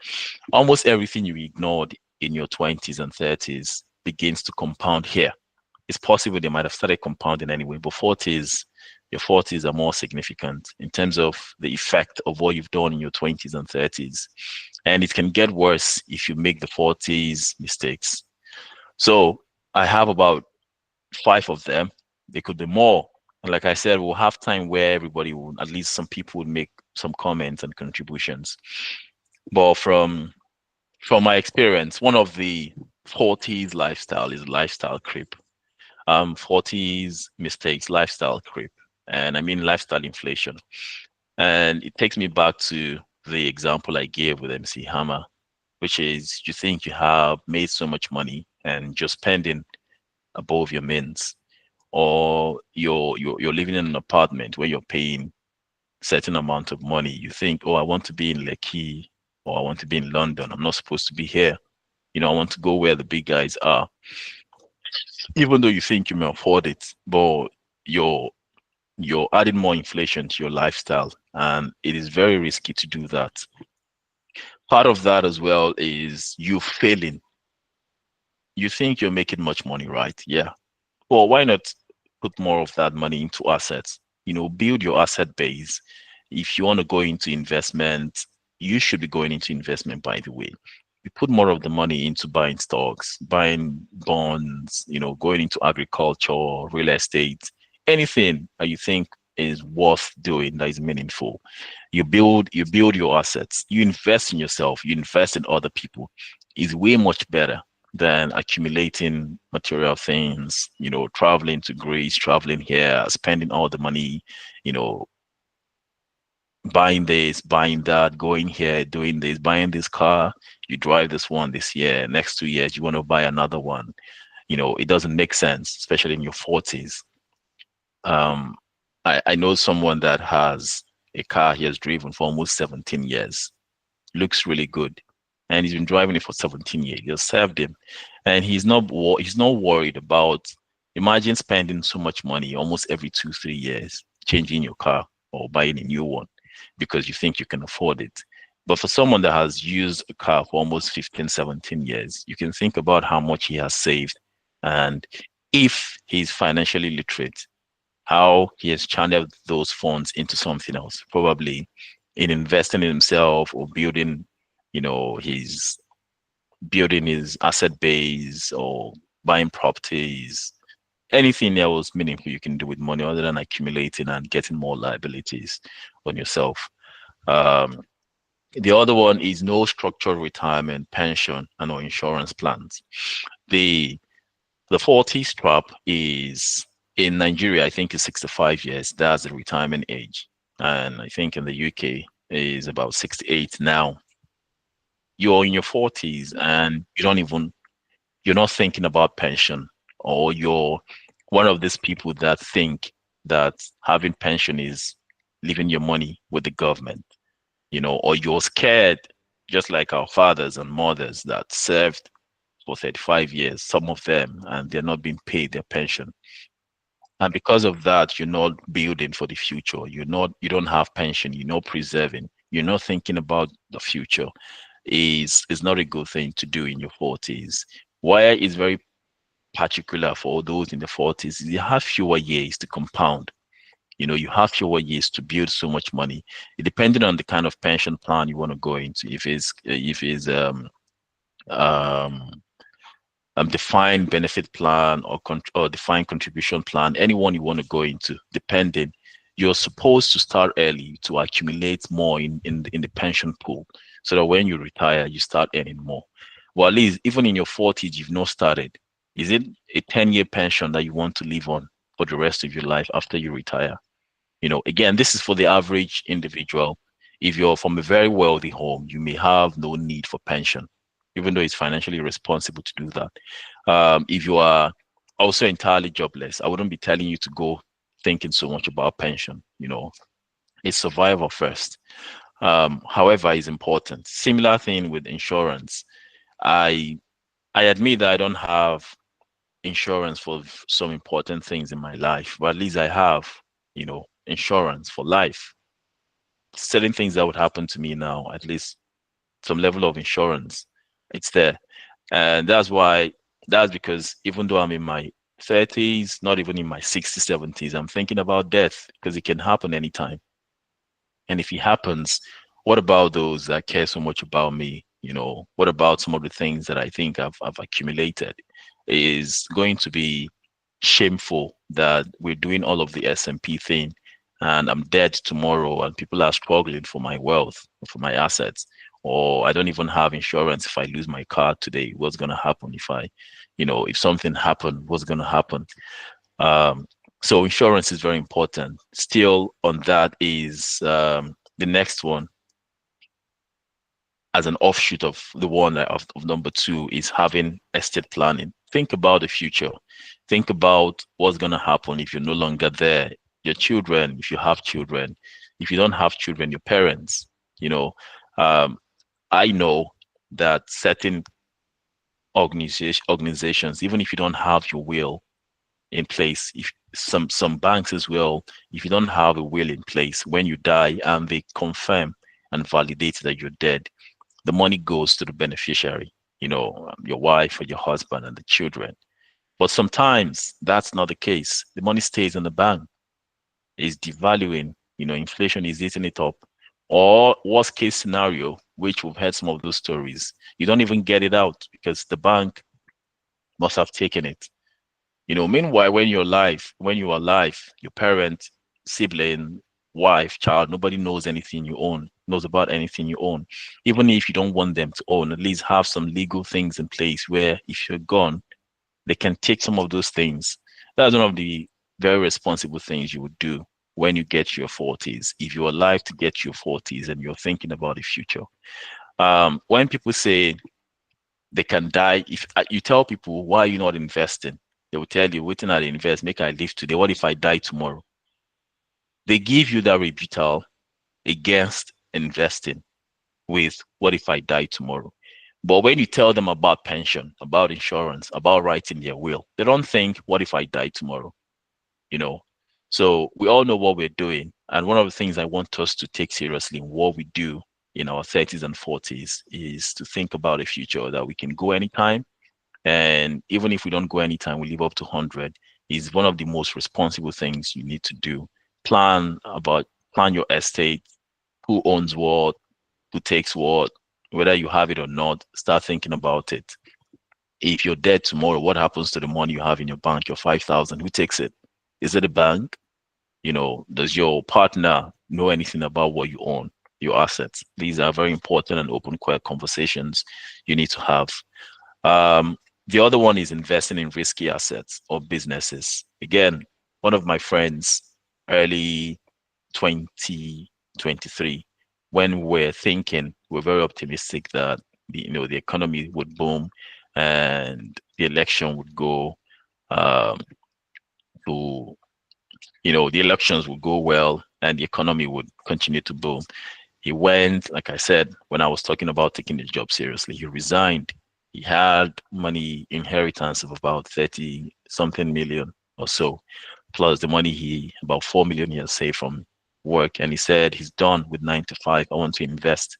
almost everything you ignored in your 20s and 30s begins to compound here. It's possible they might have started compounding anyway, but your 40s are more significant in terms of the effect of what you've done in your 20s and 30s. And it can get worse if you make the 40s mistakes. So I have about 5 of them. There could be more. And like I said, we'll have time where everybody will, at least some people would make some comments and contributions. But from my experience, one of the 40s lifestyle is lifestyle creep. 40s mistakes, lifestyle creep. And I mean lifestyle inflation. And it takes me back to the example I gave with MC Hammer, which is you think you have made so much money and just spending above your means, or you're living in an apartment where you're paying certain amount of money. You think, oh, I want to be in Lekki, or I want to be in London. I'm not supposed to be here. I want to go where the big guys are. Even though you think you may afford it, but you're you're adding more inflation to your lifestyle, and it is very risky to do that. Part of that as well is you failing. You think you're making much money, right? Yeah. Well, why not put more of that money into assets? Build your asset base. If you want to go into investment, you should be going into investment, by the way. You put more of the money into buying stocks, buying bonds, going into agriculture, real estate, anything that you think is worth doing that is meaningful. You build your assets, you invest in yourself, you invest in other people. Is way much better than accumulating material things, traveling to Greece, traveling here, spending all the money, you know, buying this, buying that, going here, doing this, buying this car. You drive this one this year, next 2 years, you want to buy another one. It doesn't make sense, especially in your 40s. Um, I know someone that has a car he has driven for almost 17 years. Looks really good. And he's been driving it for 17 years. It served him. And he's not worried about, imagine spending so much money almost every 2, 3 years, changing your car or buying a new one because you think you can afford it. But for someone that has used a car for almost 15, 17 years, you can think about how much he has saved. And if he's financially literate, how he has channeled those funds into something else, probably in investing in himself or his building his asset base or buying properties, anything else meaningful you can do with money other than accumulating and getting more liabilities on yourself. Um, the other one is no structured retirement, pension, and or insurance plans. The the 40s trap is in Nigeria, I think is 65 years. That's the retirement age. And I think in the UK is about 68 now. You're in your 40s and you're not thinking about pension, or you're one of these people that think that having pension is leaving your money with the government, or you're scared, just like our fathers and mothers that served for 35 years, some of them, and they're not being paid their pension. And because of that, you're not building for the future. You don't have pension, you're not preserving, you're not thinking about the future. Is not a good thing to do in your 40s. Why is very particular for those in the 40s is you have fewer years to compound. You have fewer years to build so much money. Depending on the kind of pension plan you want to go into, if it's um defined benefit plan or defined contribution plan, anyone you want to go into, depending, you're supposed to start early to accumulate more in the pension pool so that when you retire, you start earning more. Well, at least even in your 40s, you've not started. Is it a 10-year pension that you want to live on for the rest of your life after you retire? Again, this is for the average individual. If you're from a very wealthy home, you may have no need for pension, even though it's financially responsible to do that. If you are also entirely jobless, I wouldn't be telling you to go thinking so much about pension. It's survival first. However, is important. Similar thing with insurance. I I admit that I don't have insurance for some important things in my life, but at least I have, insurance for life. Certain things that would happen to me now, at least some level of insurance, it's there. And that's because even though I'm in my 30s, not even in my 60s, 70s, I'm thinking about death because it can happen anytime. And if it happens, what about those that care so much about me? What about some of the things that I think I've accumulated? Is going to be shameful that we're doing all of the S&P thing and I'm dead tomorrow and people are struggling for my wealth, for my assets, or I don't even have insurance if I lose my car today. What's going to happen if something happened, what's going to happen? Um, so insurance is very important. Still on that is the next one as an offshoot of the one of number two is having estate planning. Think about the future. Think about what's going to happen if you're no longer there. Your children, if you have children, if you don't have children, your parents. You know, um, I know that certain organizations, even if you don't have your will in place, if some banks as well, if you don't have a will in place, when you die and they confirm and validate that you're dead, the money goes to the beneficiary, your wife or your husband and the children. But sometimes that's not the case. The money stays in the bank, is devaluing, inflation is eating it up. Or worst case scenario, which we've heard some of those stories, you don't even get it out because the bank must have taken it. Meanwhile, when you're alive, your parent, sibling, wife, child, nobody knows anything you own, knows about anything you own. Even if you don't want them to own, at least have some legal things in place where if you're gone, they can take some of those things. That's one of the very responsible things you would do when you get to your 40s. If you're alive to get to your 40s and you're thinking about the future. When people say they can die, if you tell people, why are you not investing? They will tell you, waiting I invest, make I live today. What if I die tomorrow? They give you that rebuttal against investing with what if I die tomorrow? But when you tell them about pension, about insurance, about writing their will, they don't think, what if I die tomorrow? You know? So we all know what we're doing. And one of the things I want us to take seriously in what we do in our 30s and 40s is to think about a future that we can go anytime. And even if we don't go anytime, we live up to 100 is one of the most responsible things you need to do. Plan your estate, who owns what, who takes what, whether you have it or not, start thinking about it. If you're dead tomorrow, what happens to the money you have in your bank, your 5,000? Who takes it? Is it a bank? Does your partner know anything about what you own, your assets? These are very important and open, quiet conversations you need to have. The other one is investing in risky assets or businesses. Again, one of my friends, early 2023, when we're thinking, we're very optimistic that the economy would boom and the election would go um, to the elections would go well and the economy would continue to boom. He went, like I said, when I was talking about taking the job seriously, he resigned. He had money inheritance of about 30 something million or so, plus the money about 4 million he has saved from work. And he said he's done with 9 to 5. I want to invest.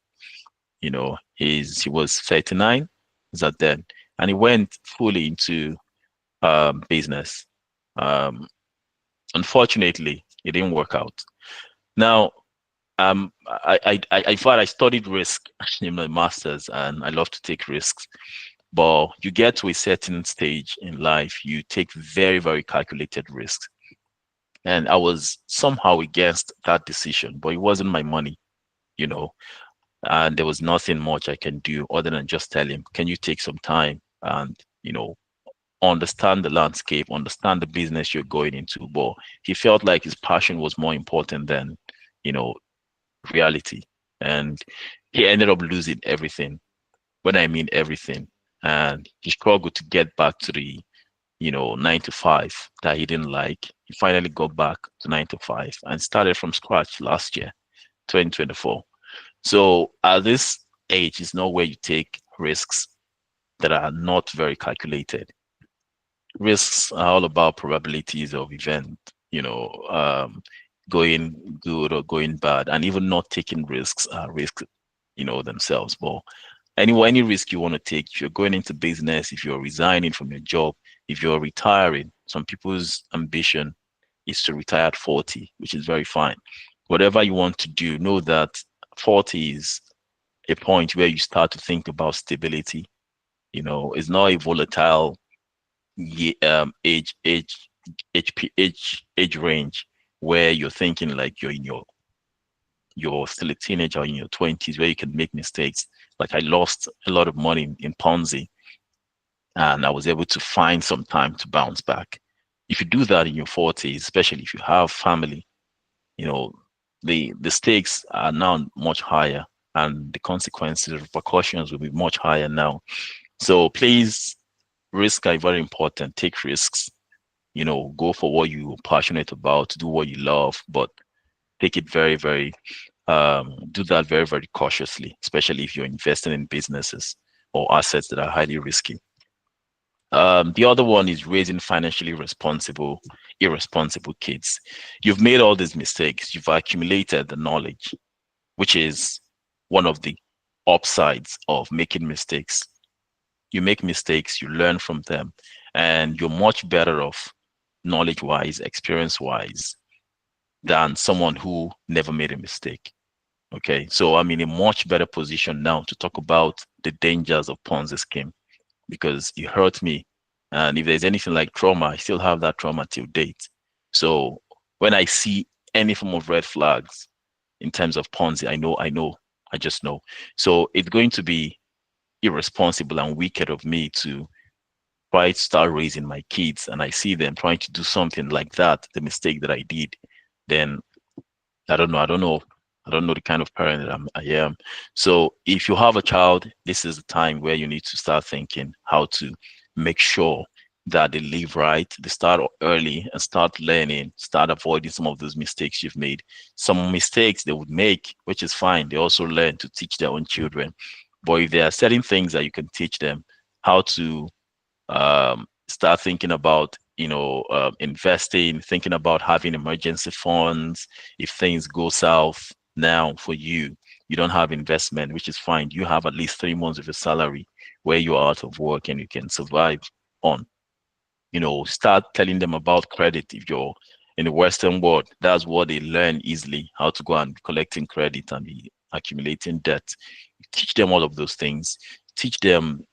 He was 39, is that then? And he went fully into business. Um, Unfortunately, it didn't work out. Now, in fact, I studied risk in my master's, and I love to take risks. But you get to a certain stage in life, you take very, very calculated risks. And I was somehow against that decision, but it wasn't my money, you know, and there was nothing much I can do other than just tell him, can you take some time and, understand the landscape, understand the business you're going into. But he felt like his passion was more important than, you know, reality. and he ended up losing everything. When I mean everything, and he struggled to get back to the 9 to 5 that he didn't like. He finally got back to 9 to 5 and started from scratch last year, 2024. So at this age is not where you take risks that are not very calculated. Risks are all about probabilities of event, going good or going bad, and even not taking risks are risks, themselves. But any risk you want to take, if you're going into business, if you're resigning from your job, if you're retiring, some people's ambition is to retire at 40, which is very fine. Whatever you want to do, know that 40 is a point where you start to think about stability. It's not a volatile age range where you're thinking like you're still a teenager in your 20s where you can make mistakes. Like I lost a lot of money in Ponzi, and I was able to find some time to bounce back. If you do that in your 40s, especially if you have family, you know, the stakes are now much higher, and the consequences, repercussions will be much higher now. So please, risks are very important. Take risks. Go for what you're passionate about, do what you love, but take it very, very do that very, very cautiously, especially if you're investing in businesses or assets that are highly risky. The other one is raising financially irresponsible kids. You've made all these mistakes. You've accumulated the knowledge, which is one of the upsides of making mistakes. You make mistakes, you learn from them, and you're much better off knowledge-wise, experience-wise, than someone who never made a mistake. Okay, so I'm in a much better position now to talk about the dangers of Ponzi scheme because it hurt me. And if there's anything like trauma, I still have that trauma till date. So when I see any form of red flags in terms of Ponzi, I just know. So it's going to be irresponsible and wicked of me to try to start raising my kids and I see them trying to do something like that, the mistake that I did, then I don't know. I don't know the kind of parent that I am. So if you have a child, this is the time where you need to start thinking how to make sure that they live right. They start early and start learning, start avoiding some of those mistakes you've made. Some mistakes they would make, which is fine. They also learn to teach their own children. But if there are certain things that you can teach them, how to start thinking about investing, thinking about having emergency funds if things go south. Now for you don't have investment, which is fine. You have at least 3 months of your salary where you're out of work and you can survive on. Start telling them about credit. If you're in the Western world, that's what they learn easily, how to go and collecting credit and be accumulating debt. Teach them all of those things. Teach them,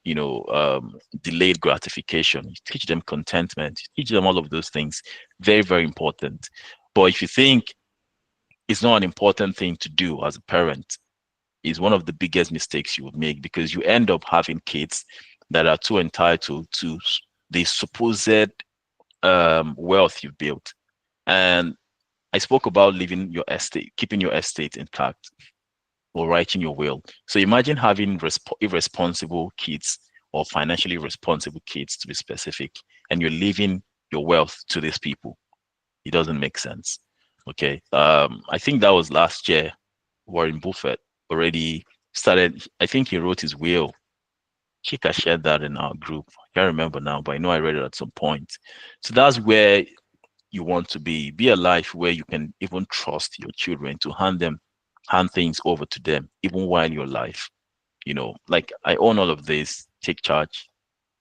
delayed gratification. Teach them contentment. Teach them all of those things. Very, very important. But if you think it's not an important thing to do as a parent, is one of the biggest mistakes you would make because you end up having kids that are too entitled to the supposed wealth you've built. And I spoke about leaving your estate, keeping your estate intact or writing your will. So imagine having irresponsible kids or financially responsible kids to be specific, and you're leaving your wealth to these people. It doesn't make sense. Okay. I think that was last year. Warren Buffett already started, I think he wrote his will. Chika shared that in our group. I can't remember now, but I know I read it at some point. So that's where you want to be. Be a life where you can even trust your children to hand things over to them, even while you're alive. Like I own all of this, take charge.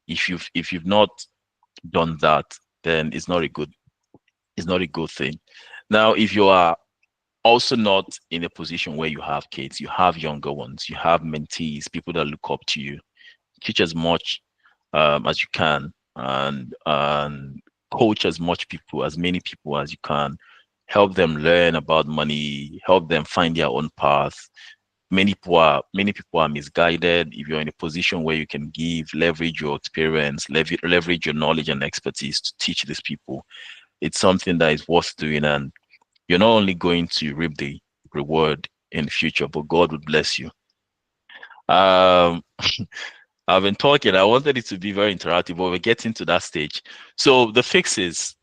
If you've not done that, then it's not a good thing. Now, if you are also not in a position where you have kids, you have younger ones, you have mentees, people that look up to you, teach as much as you can and coach as many people as you can. Help them learn about money, help them find their own path. Many people are misguided. If you're in a position where you can leverage your experience, leverage your knowledge and expertise to teach these people, it's something that is worth doing. And you're not only going to reap the reward in the future, but God would bless you. Um, I've been talking. I wanted it to be very interactive, but we're getting to that stage. So the fix is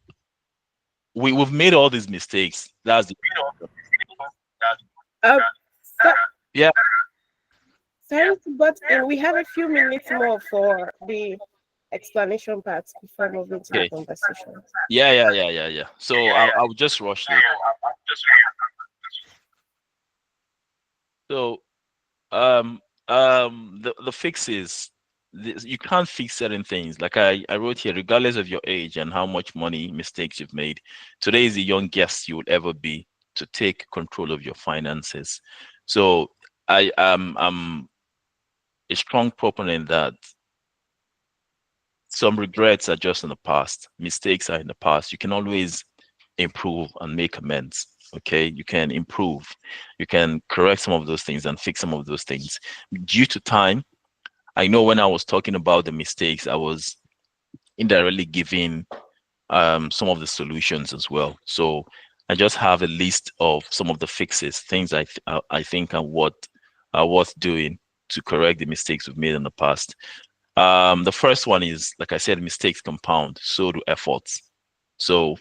we've made all these mistakes. That's the Um, so, yeah. sorry, but we have a few minutes more for the explanation part before moving to the Okay. conversation. Yeah. So I'll just rush it. So the fix is this, you can't fix certain things. Like I wrote here, regardless of your age and how much money mistakes you've made, today is the youngest you will ever be to take control of your finances. So I'm a strong proponent that some regrets are just in the past, mistakes are in the past. You can always improve and make amends. Okay, you can improve, you can correct some of those things and fix some of those things. Due to time, I know when I was talking about the mistakes, I was indirectly giving some of the solutions as well. So I just have a list of some of the fixes, things I think are worth doing to correct the mistakes we've made in the past. The first one is, like I said, mistakes compound, so do efforts. So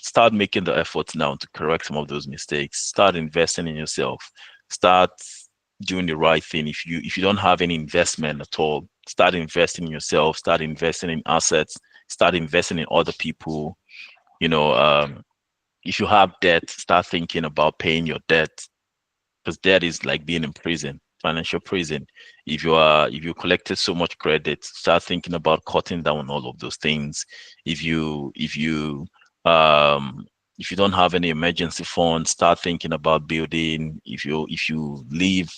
start making the efforts now to correct some of those mistakes. Start investing in yourself. Start doing the right thing. If you don't have any investment at all, start investing in yourself. Start investing in assets. Start investing in other people. You know, if you have debt, start thinking about paying your debt, because debt is like being in prison, financial prison. If you collected so much credit, start thinking about cutting down on all of those things. If you if you don't have any emergency funds, start thinking about building. If you live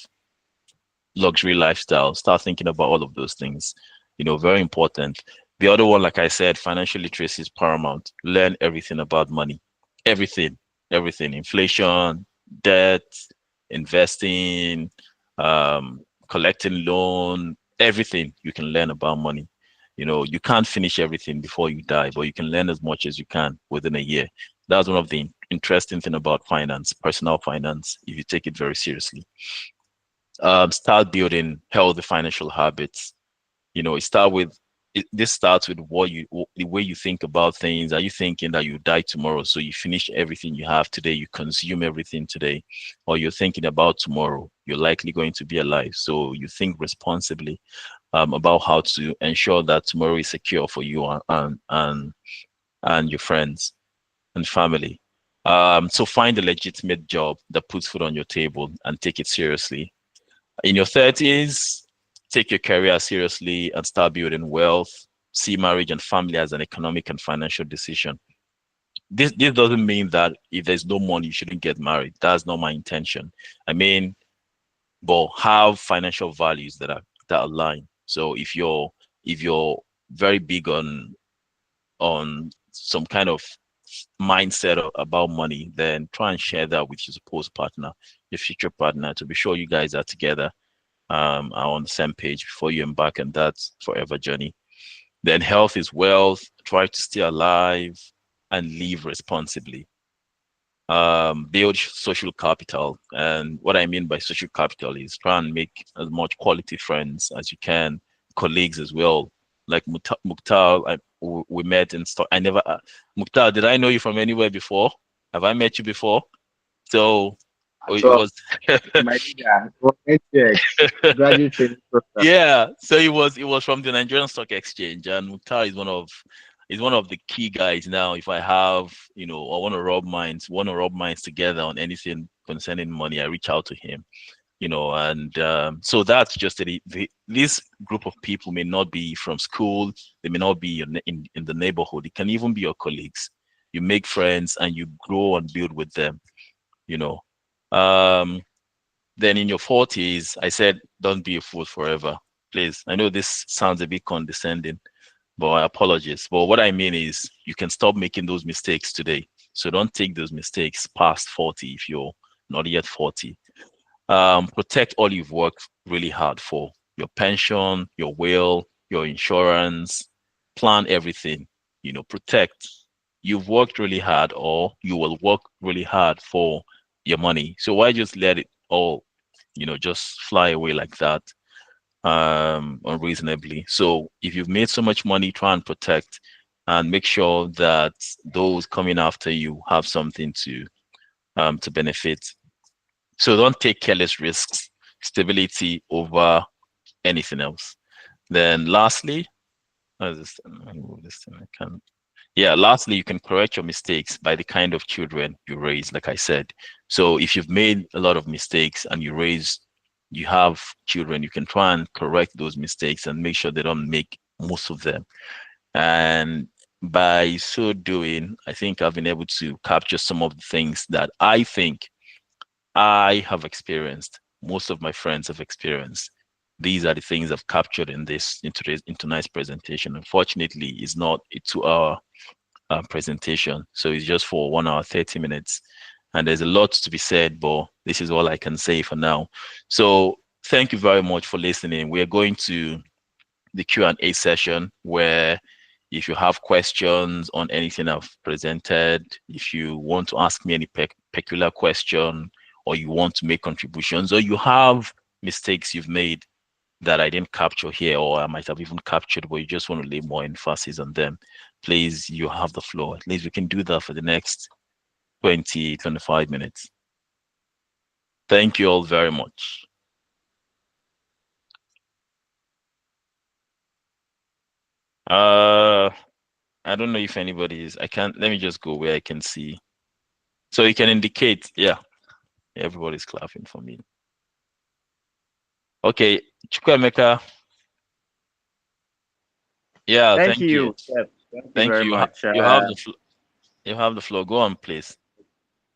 luxury lifestyle, start thinking about all of those things. Very important. The other one, like I said, financial literacy is paramount. Learn everything about money. Everything, everything. Inflation, debt, investing, collecting loan, everything you can learn about money. You can't finish everything before you die, but you can learn as much as you can within a year. That's one of the interesting thing about finance, personal finance, if you take it very seriously. Start building healthy financial habits. This starts with the way you think about things. Are you thinking that you die tomorrow, so you finish everything you have today, you consume everything today? Or you're thinking about tomorrow, you're likely going to be alive, so you think responsibly about how to ensure that tomorrow is secure for you and your friends and family. So find a legitimate job that puts food on your table and take it seriously. In your 30s, take your career seriously and start building wealth. See marriage and family as an economic and financial decision. This doesn't mean that if there's no money, you shouldn't get married. That's not my intention. I mean, but have financial values that align. So if you're very big on some kind of mindset about money, then try and share that with your supposed partner, your future partner, to be sure you guys are together, are on the same page before you embark on that forever journey. Then health is wealth. Try to stay alive and live responsibly. Build social capital. And what I mean by social capital is try and make as much quality friends as you can, colleagues as well. Like Mukhtar, we met and stuff. I never, Mukhtar, did I know you from anywhere before? Have I met you before? So it So, was. my leader, for HX, graduate training program. Yeah, so it was from the Nigerian Stock Exchange, and Mukhtar is one of the key guys now. If I have, I want to rub minds together on anything concerning money, I reach out to him. And so that's just it. This group of people may not be from school, they may not be in the neighborhood. It can even be your colleagues. You make friends and you grow and build with them. You know. Um, then in your 40s, I said, don't be a fool forever. Please. I know this sounds a bit condescending, but I apologize. But what I mean is you can stop making those mistakes today. So don't take those mistakes past 40 if you're not yet 40. Protect all you've worked really hard for, your pension, your will, your insurance, plan everything, protect. You've worked really hard, or you will work really hard for your money. So why just let it all, just fly away like that, unreasonably. So if you've made so much money, try and protect and make sure that those coming after you have something to benefit. So don't take careless risks. Stability over anything else. Then lastly, how is this? Let me move this thing. I can. Yeah, lastly, you can correct your mistakes by the kind of children you raise, like I said. So if you've made a lot of mistakes and you have children, you can try and correct those mistakes and make sure they don't make most of them. And by so doing, I think I've been able to capture some of the things that I think I have experienced, most of my friends have experienced. These are the things I've captured in tonight's presentation. Unfortunately, it's not a 2 hour presentation. So it's just for 1 hour, 30 minutes. And there's a lot to be said, but this is all I can say for now. So thank you very much for listening. We are going to the Q&A session where if you have questions on anything I've presented, if you want to ask me any peculiar question, or you want to make contributions, or you have mistakes you've made that I didn't capture here, or I might have even captured, but you just want to lay more emphasis on them, please, you have the floor. At least we can do that for the next 20, 25 minutes. Thank you all very much. I don't know if anybody is, let me just go where I can see. So you can indicate, yeah, everybody's clapping for me. Okay, Chukwemeka. Yeah, Thank thank you. you. Yes, thank you Thank very you. much. You have the floor. Go on, please.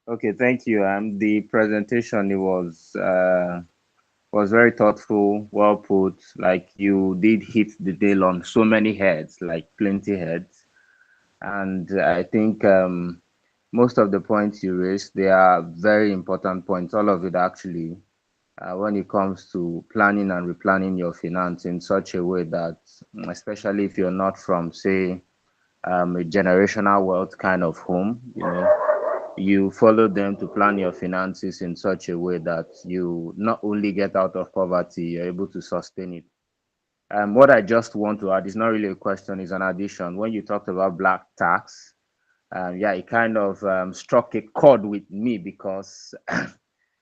Okay, thank you. The presentation, it was very thoughtful, well put. Like you did hit the nail on so many heads, like plenty heads. And I think most of the points you raised, they are very important points. All of it actually, when it comes to planning and replanning your finance in such a way that, especially if you're not from, say, a generational wealth kind of home, you follow them to plan your finances in such a way that you not only get out of poverty, you're able to sustain it. What I just want to add is not really a question, it's an addition. When you talked about black tax, yeah, it kind of struck a chord with me because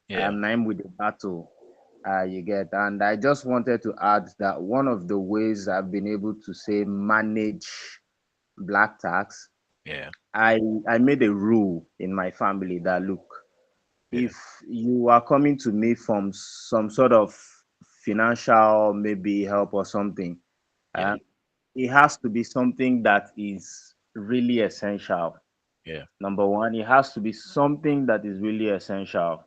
Yeah, I'm with the battle you get. And I just wanted to add that one of the ways I've been able to say manage black tax, yeah, I made a rule in my family that look, yeah, if you are coming to me from some sort of financial maybe help or something, yeah, uh, it has to be something that is really essential. yeah, Number one, it has to be something that is really essential.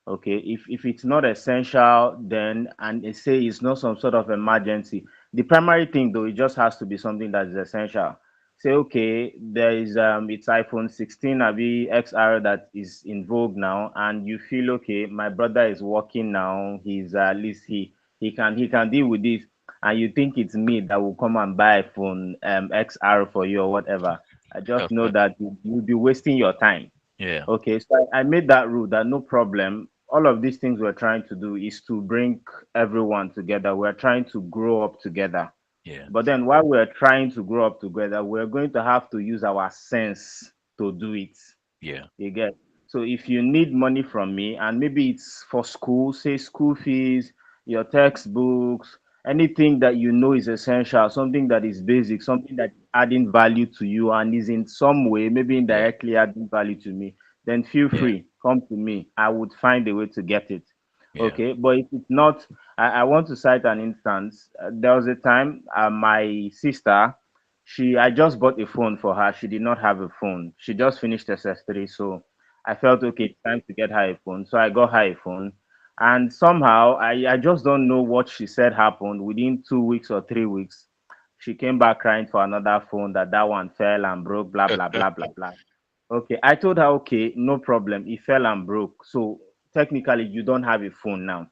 Okay, if it's not essential, then and they say it's not some sort of emergency. The primary thing though, it just has to be something that is essential. Say, okay, there is it's iPhone 16 Abi XR that is in vogue now, and you feel okay, my brother is working now, he's at least he can deal with this, and you think it's me that will come and buy iPhone XR for you or whatever. I just know okay, that you'll be wasting your time. yeah, Okay, so I made that rule that no problem. All of these things we're trying to do is to bring everyone together. We're trying to grow up together. yeah, But then while we're trying to grow up together, we're going to have to use our sense to do it. yeah, You get. So if you need money from me, and maybe it's for school, say school fees, your textbooks, anything that you know is essential, something that is basic, something that is adding value to you and is in some way, maybe yeah, indirectly adding value to me, then feel yeah, free, come to me. I would find a way to get it. yeah, Okay, but if it's not, I want to cite an instance. There was a time my sister, I just bought a phone for her. She did not have a phone. She just finished SS3, so I felt okay, it's time to get her a phone. So I got her a phone. And somehow I just don't know what she said happened. Within 2 weeks or 3 weeks, she came back crying for another phone that one fell and broke, blah blah blah blah blah. Okay, I told her, okay, no problem. It fell and broke. So technically you don't have a phone now.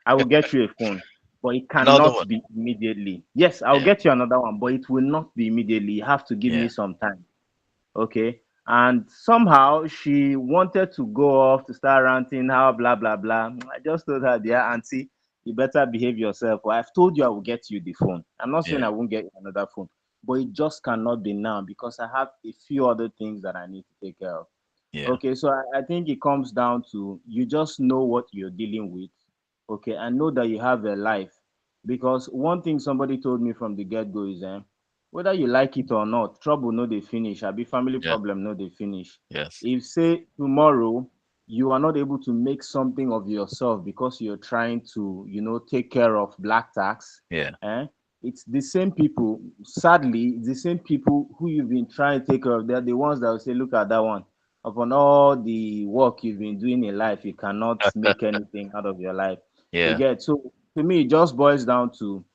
I will get you a phone, but it another cannot one. be immediately. Yes, I'll Yeah, get you another one, but it will not be immediately. You have to give me yeah, some time. Okay. And somehow she wanted to go off to start ranting how blah blah blah. I just told her, dear auntie, you better behave yourself. Well, I've told you I will get you the phone. I'm not saying Yeah. I won't get you another phone, but it just cannot be now because I have a few other things that I need to take care of. Yeah. Okay, so I think it comes down to you just know what you're dealing with, okay, and know that you have a life. Because one thing somebody told me from the get-go is whether you like it or not, trouble no they finish, be family Yeah. problem no they finish. Yes. If say tomorrow you are not able to make something of yourself because you're trying to, take care of black tax, Yeah. eh, it's the same people, sadly, it's the same people who you've been trying to take care of. They're the ones that will say, look at that one. Upon all the work you've been doing in life, you cannot make anything out of your life. You Yeah. get, so to me, it just boils down to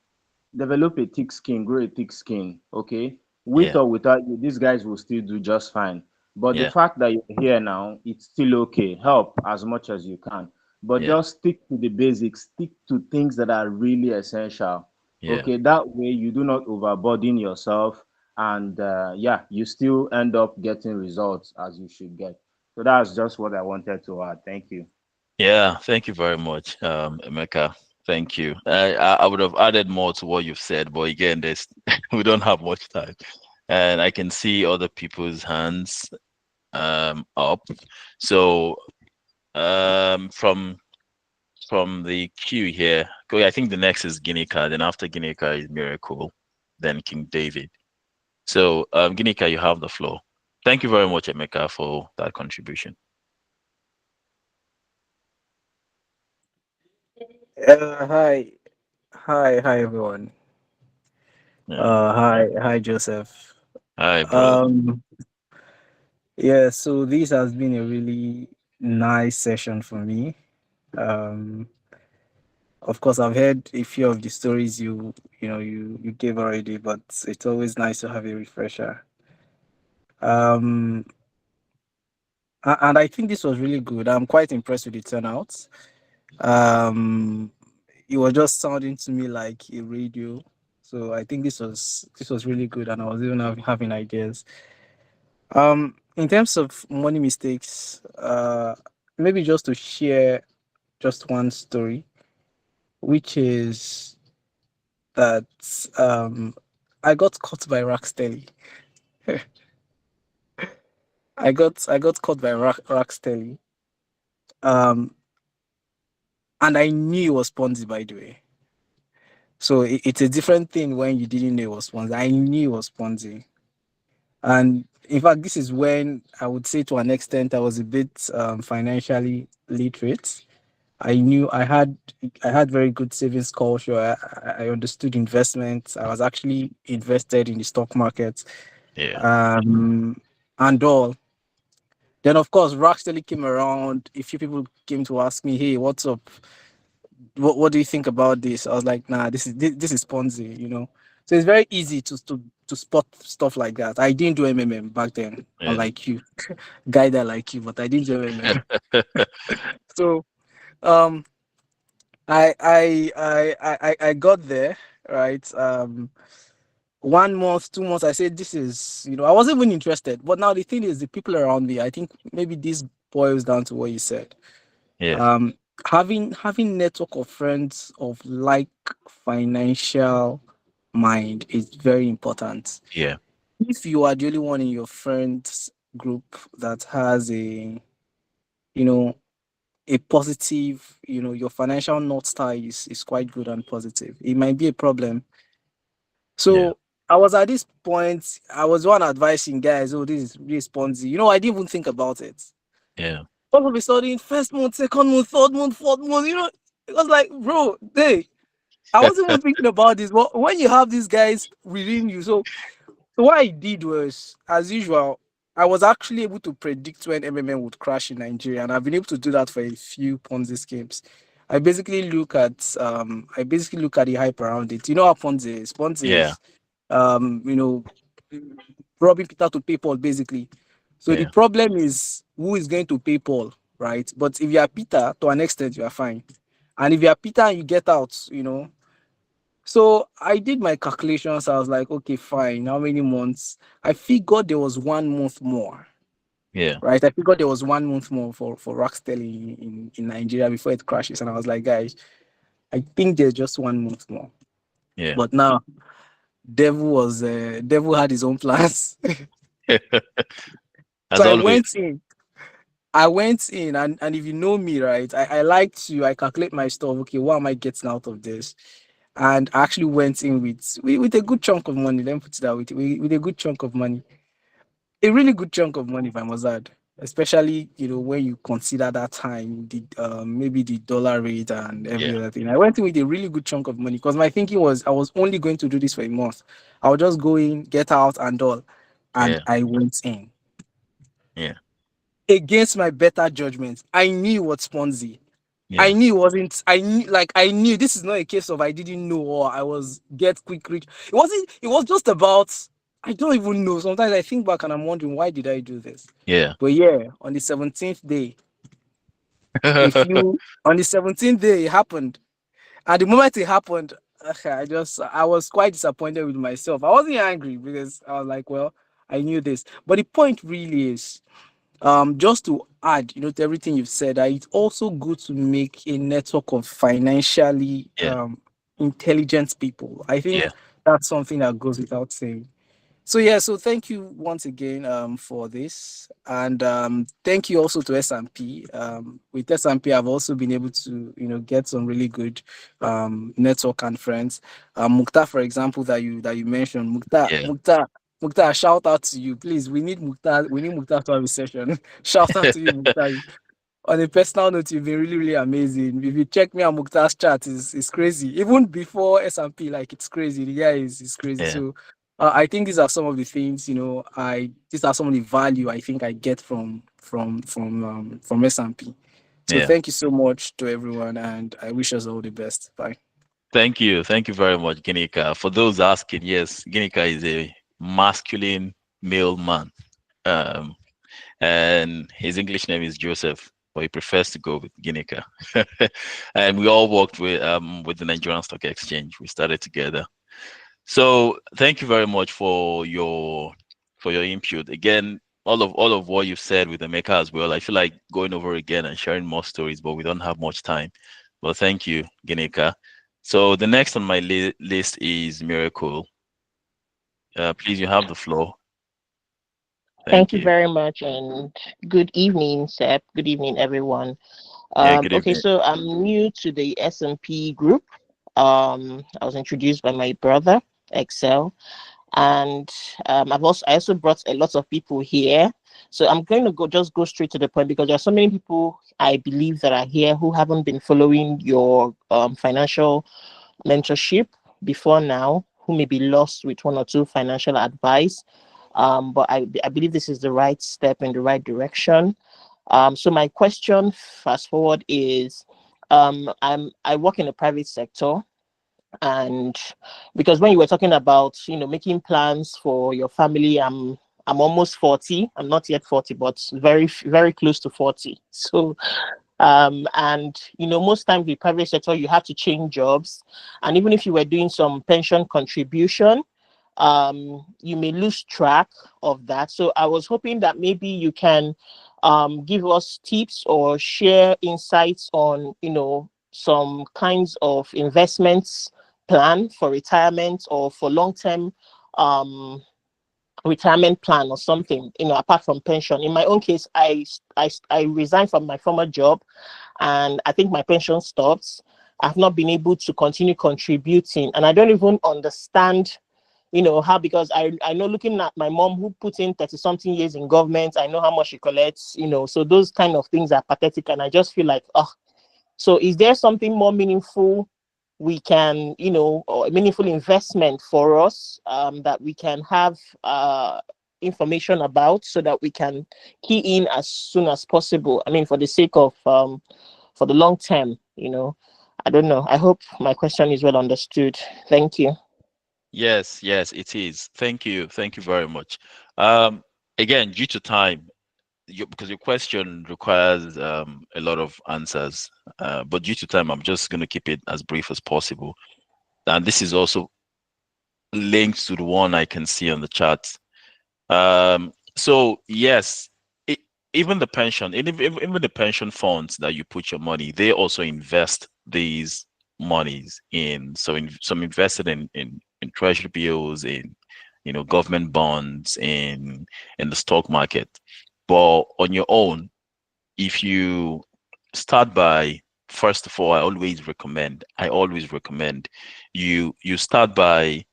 develop a thick skin, grow a thick skin. Okay, with Yeah. or without you, these guys will still do just fine. But the Yeah. fact that you're here now, it's still okay. Help as much as you can, but Yeah. just stick to the basics. Stick to things that are really essential. Yeah. Okay, that way you do not overburden yourself, and yeah, you still end up getting results as you should get. So that's just what I wanted to add. Thank you. Yeah. Thank you very much, Emeka. Thank you. I would have added more to what you've said, but again, there's we don't have much time, and I can see other people's hands up. So from the queue here, go. I think the next is Ginika. Then after Ginika is Miracle, then King David. So Ginika, you have the floor. Thank you very much, Emeka, for that contribution. Hi, hi, everyone. Yeah. Hi, Joseph. Hi, brother. Um, yeah, so this has been a really nice session for me. Um, of course, I've heard a few of the stories you gave already, but it's always nice to have a refresher. Um, and I think this was really good. I'm quite impressed with the turnout. Um, it was just sounding to me like a radio. So I think this was really good, and I was even having ideas. In terms of money mistakes, maybe just to share just one story, which is that I got caught by Rackstelly. I got caught by Rackstelly. Um, and I knew it was Ponzi, by the way. So it's a different thing when you didn't know it was Ponzi. I knew it was Ponzi. And in fact, this is when I would say to an extent I was a bit financially literate. I knew I had very good savings culture. I understood investments. I was actually invested in the stock market, Yeah. and all. Then of course, Rocksteady came around. A few people came to ask me, "Hey, what's up? What do you think about this?" I was like, "Nah, this is Ponzi, you know." So it's very easy to spot stuff like that. I didn't do MMM back then, Yeah. unlike you, guy that like you, but I didn't do MMM. So um, I got there, right. 1 month, 2 months, I said this is, I wasn't even interested. But now the thing is, the people around me, I think maybe this boils down to what you said. Yeah. Um, having network of friends of like financial mind is very important. Yeah. If you are the only one in your friends group that has you know, a positive, your financial north star is quite good and positive, it might be a problem. Yeah. So I was at this point, I was one advising guys, oh, this is Ponzi. I didn't even think about it. Yeah. All of a sudden, first month, second month, third month, fourth month, it was like, bro, hey, I wasn't even thinking about this. But when you have these guys within you, so what I did was, as usual, I was actually able to predict when MMM would crash in Nigeria, and I've been able to do that for a few Ponzi schemes. I basically look at the hype around it. You know how Ponzi is. Ponzi Yeah. is um, you know, robbing Peter to pay Paul, basically. So the Yeah. problem is who is going to pay Paul, right? But if you are Peter, to an extent, you are fine. And if you are Peter and you get out. So I did my calculations. I was like, okay, fine. How many months? I figured there was 1 month more. Yeah. right? I figured there was 1 month more for Rockstar in Nigeria before it crashes, and I was like, guys, I think there's just 1 month more. Yeah. But now, Devil had his own plans. So As always. I went in, and if you know me, right, I like to I calculate my stuff. Okay, what am I getting out of this? And I actually went in with a good chunk of money. Let me put it that way, with a good chunk of money, a really good chunk of money, if I must add. Especially, when you consider that time, the maybe the dollar rate and every Yeah. other thing. I went in with a really good chunk of money because my thinking was I was only going to do this for a month. I would just go in, get out, and all. And Yeah. I went in Yeah. against my better judgment. I knew what Ponzi. I Yeah. knew it wasn't. I knew this is not a case of I didn't know or I was get quick rich. It wasn't. It was just about. I don't even know. Sometimes I think back and I'm wondering why did I do this. Yeah. But yeah, on the 17th day, on the 17th day it happened. And the moment it happened, I was quite disappointed with myself. I wasn't angry because I was like, well, I knew this. But the point really is, just to add, to everything you've said, it's also good to make a network of financially Yeah. intelligent people. I Yeah. think that's something that goes without saying. So yeah, so thank you once again for this, and thank you also to S&P. With S&P, I've also been able to get some really good network and friends. Mukhtar, for example, that you mentioned, Yeah. Mukhtar, shout out to you, please. We need Mukhtar to have a session. Shout out to you, Mukhtar. On a personal note, you've been really, really amazing. If you check me on Mukhtar's chat, is crazy. Even before S&P, like it's crazy. The guy is crazy. Yeah. So I think these are some of the things, these are some of the value I think I get from S&P. So Yeah. thank you so much to everyone, and I wish us all the best. Bye. Thank you. Thank you very much, Ginika. For those asking, yes, Ginika is a masculine male man. Um, and his English name is Joseph, but he prefers to go with Ginika. And we all worked with the Nigerian Stock Exchange. We started together. So thank you very much for your input. Again, all of what you've said with Emeka as well. I feel like going over again and sharing more stories, but we don't have much time. Well, thank you, Ginika. So the next on my list is Miracle. Please, you have the floor. Thank Thank you you. very much, and good evening, Seb. Good evening, everyone. Yeah, good Okay, evening. so I'm new to the S&P group. I was introduced by my brother, Excel, and I also brought a lot of people here. So I'm going to go straight to the point because there are so many people I believe that are here who haven't been following your financial mentorship before now, who may be lost with one or two financial advice. But I believe this is the right step in the right direction. So my question, fast forward, is I work in the private sector, and because when you were talking about making plans for your family, I'm almost 40. I'm not yet 40, but very very close to 40. So and most times with private sector you have to change jobs, and even if you were doing some pension contribution, you may lose track of that. So I was hoping that maybe you can give us tips or share insights on some kinds of investments plan for retirement or for long-term um retirement plan or something, apart from pension. In my own case, I resigned from my former job, and I think my pension stops. I've not been able to continue contributing, and I don't even understand, how, because I know, looking at my mom who put in 30 something years in government, I know how much she collects, so those kind of things are pathetic, and I just feel like, oh, so is there something more meaningful we can, or a meaningful investment for us, that we can have information about so that we can key in as soon as possible? I mean, for the sake of, for the long term, I don't know. I hope my question is well understood. Thank you. Yes, yes, it is. Thank you. Thank you very much. Again, due to time, because your question requires a lot of answers, but due to time, I'm just going to keep it as brief as possible. And this is also linked to the one I can see on the chat. So yes, even the pension, even the pension funds that you put your money, they also invest these monies in. So some invested in treasury bills, in government bonds, in the stock market. But on your own, if you start by, first of all, I always recommend you start by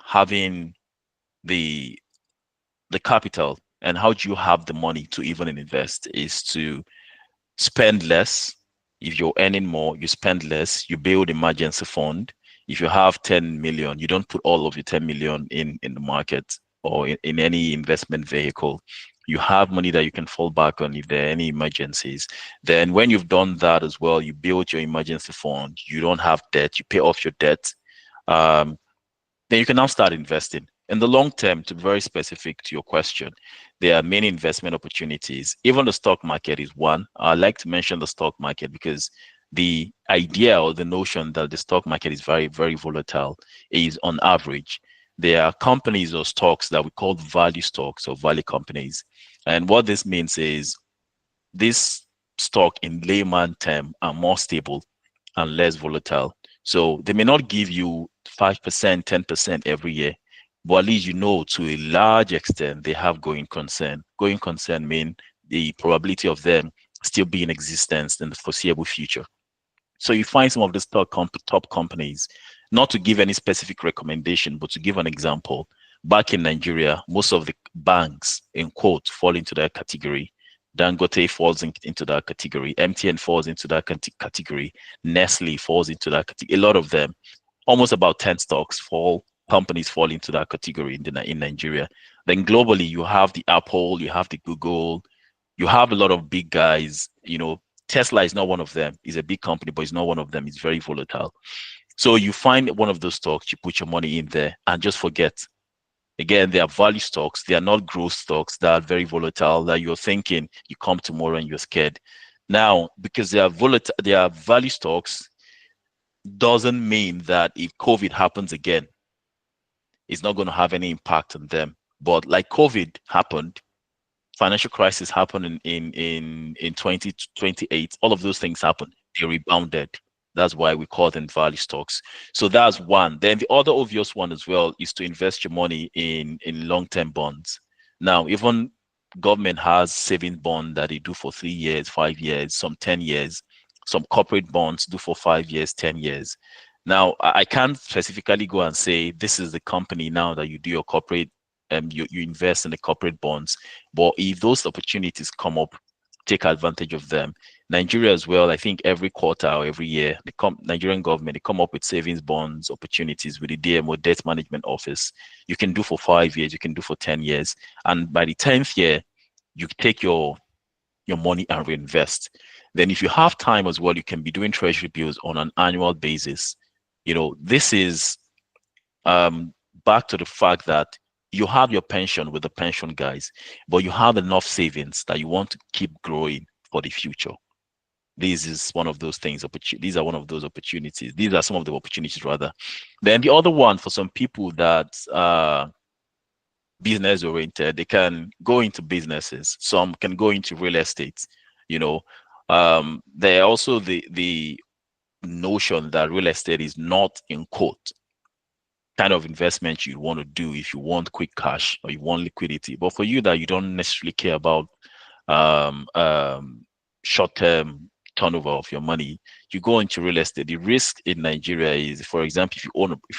having the the capital. And how do you have the money to even invest is to spend less. If you're earning more, you spend less, you build emergency fund. If you have 10 million, you don't put all of your 10 million in the market or in any investment vehicle. You have money that you can fall back on if there are any emergencies. Then when you've done that as well, you build your emergency fund. You don't have debt, you pay off your debt. Um, then you can now start investing. In the long term, to be very specific to your question, there are many investment opportunities. Even the stock market is one. I like to mention the stock market because the idea or the notion that the stock market is very, very volatile is on average. There are companies or stocks that we call value stocks or value companies. And what this means is this stock in layman term are more stable and less volatile. So they may not give you 5%, 10% every year, but at least to a large extent they have going concern. Going concern mean the probability of them still be in existence in the foreseeable future. So you find some of the top companies, not to give any specific recommendation, but to give an example. Back in Nigeria, most of the banks, in quote, fall into that category. Dangote falls into that category. MTN falls into that category. Nestle falls into that category. A lot of them, almost about 10 companies fall into that category in Nigeria. Then globally, you have the Apple, you have the Google, you have a lot of big guys. Tesla is not one of them. It's a big company, but it's not one of them. It's very volatile. So you find one of those stocks, you put your money in there and just forget. Again, they are value stocks. They are not growth stocks that are very volatile, that you're thinking you come tomorrow and you're scared. Now, because they are volatile, they are value stocks, doesn't mean that if COVID happens again, it's not going to have any impact on them. But like COVID happened, financial crisis happened in 2028. All of those things happened. They rebounded. That's why we call them value stocks. So that's one. Then the other obvious one as well is to invest your money in long-term bonds. Now, even government has savings bond that they do for 3 years, 5 years, some 10 years. Some corporate bonds do for 5 years, 10 years. Now, I can't specifically go and say this is the company now that you do your corporate, you invest in the corporate bonds. But if those opportunities come up, take advantage of them. Nigeria as well, I think every quarter or every year, the Nigerian government, they come up with savings bonds opportunities with the DMO, Debt Management Office. You can do for 5 years, you can do for 10 years. And by the 10th year, you take your money and reinvest. Then if you have time as well, you can be doing treasury bills on an annual basis. This is back to the fact that you have your pension with the pension guys, but you have enough savings that you want to keep growing for the future. This is one of those things. These are one of those opportunities. These are some of the opportunities, rather. Then the other one for some people that business oriented, they can go into businesses. Some can go into real estate. There are also the notion that real estate is not, in quote, kind of investment you want to do if you want quick cash or you want liquidity. But for you that you don't necessarily care about um, um, short-term turnover of your money, you go into real estate. The risk in Nigeria is, for example, if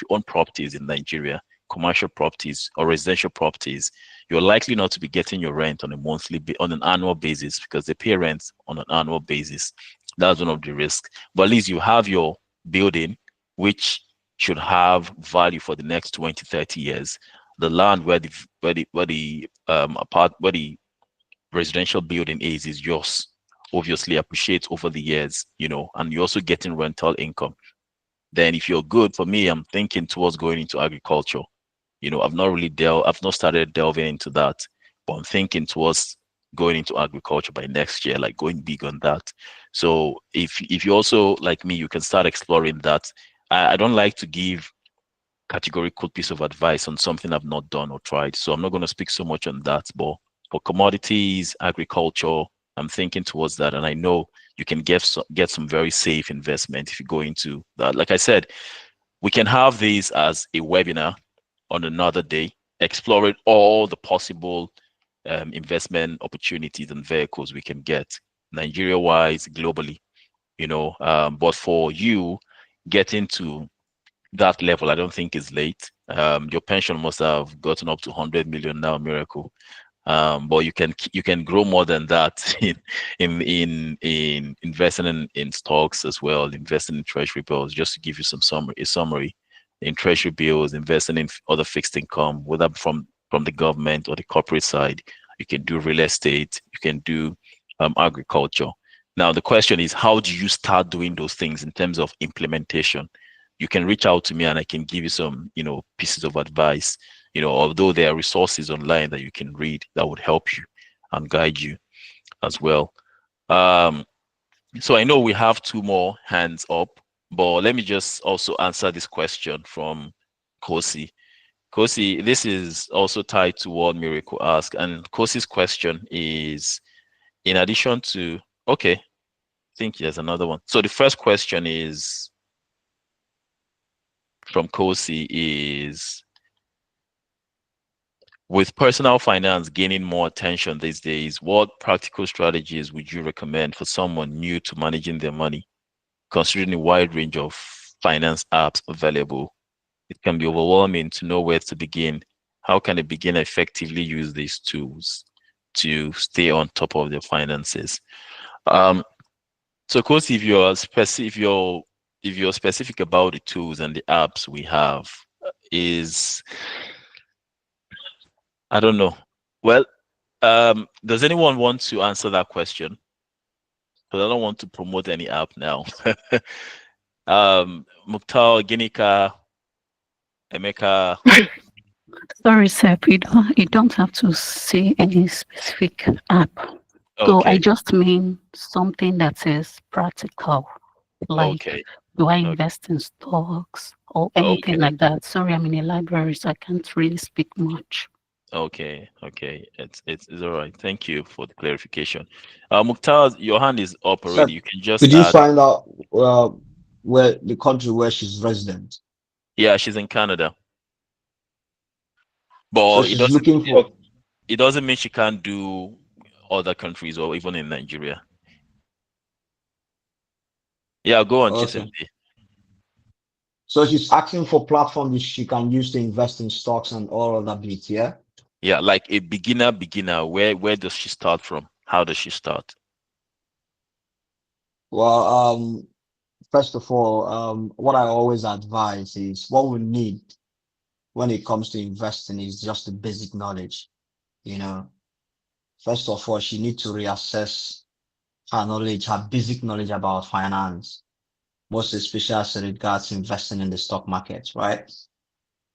you own properties in Nigeria, commercial properties or residential properties, you're likely not to be getting your rent on on an annual basis because they pay rent on an annual basis. That's one of the risks. But at least you have your building, which should have value for the next 20, 30 years. The land where the residential building is yours. Obviously appreciates over the years, and you're also getting rental income. Then if you're good, for me, I'm thinking towards going into agriculture. I've not started delving into that, but I'm thinking towards going into agriculture by next year, like going big on that. So if you also like me, you can start exploring that. I don't like to give categorical piece of advice on something I've not done or tried. So I'm not going to speak so much on that, but for commodities, agriculture, I'm thinking towards that, and I know you can get some very safe investment if you go into that. Like I said, we can have these as a webinar on another day, exploring all the possible investment opportunities and vehicles we can get, Nigeria-wise, globally. But for you, getting to that level, I don't think is late. Your pension must have gotten up to 100 million now, miracle. But you can grow more than that in investing in stocks as well, investing in treasury bills. Just to give you a summary, in treasury bills, investing in other fixed income, whether from the government or the corporate side. You can do real estate. You can do agriculture. Now the question is, how do you start doing those things in terms of implementation? You can reach out to me and I can give you some pieces of advice. Although there are resources online that you can read that would help you and guide you as well. So I know we have two more hands up, but let me just also answer this question from Kosi. Kosi, this is also tied to what Miracle asked. And Kosi's question is, in addition to, okay, I think there's another one. So the first question is from Kosi is, with personal finance gaining more attention these days, what practical strategies would you recommend for someone new to managing their money, considering a wide range of finance apps available? It can be overwhelming to know where to begin. How can a beginner effectively use these tools to stay on top of their finances? So, of course, if you're specific about the tools and the apps we have, is I don't know. Well, does anyone want to answer that question? Because I don't want to promote any app now. Mukhtar, Ginika, Emeka. Sorry, Sep, you don't have to say any specific app. So I Okay, just mean something that is practical, like okay, do I okay, invest in stocks or anything okay, like that? Sorry, I'm in a library, so I can't really speak much. okay. It's all right. Thank you for the clarification. Mukhtar, your hand is up already. So, You can just could you add. find out where the country where she's resident? Yeah, she's in Canada, So but it she's doesn't looking it, for. it doesn't mean she can't do other countries or even in Nigeria. Yeah, go on, Okay. Chisimdi. So she's asking for platforms she can use to invest in stocks and all of that bit, yeah? Yeah, like a beginner, where does she start from? How does she start? Well, first of all, what I always advise is what we need when it comes to investing is just the basic knowledge. You know, first of all, she needs to reassess her knowledge, her basic knowledge about finance, most especially as it regards investing in the stock market, right?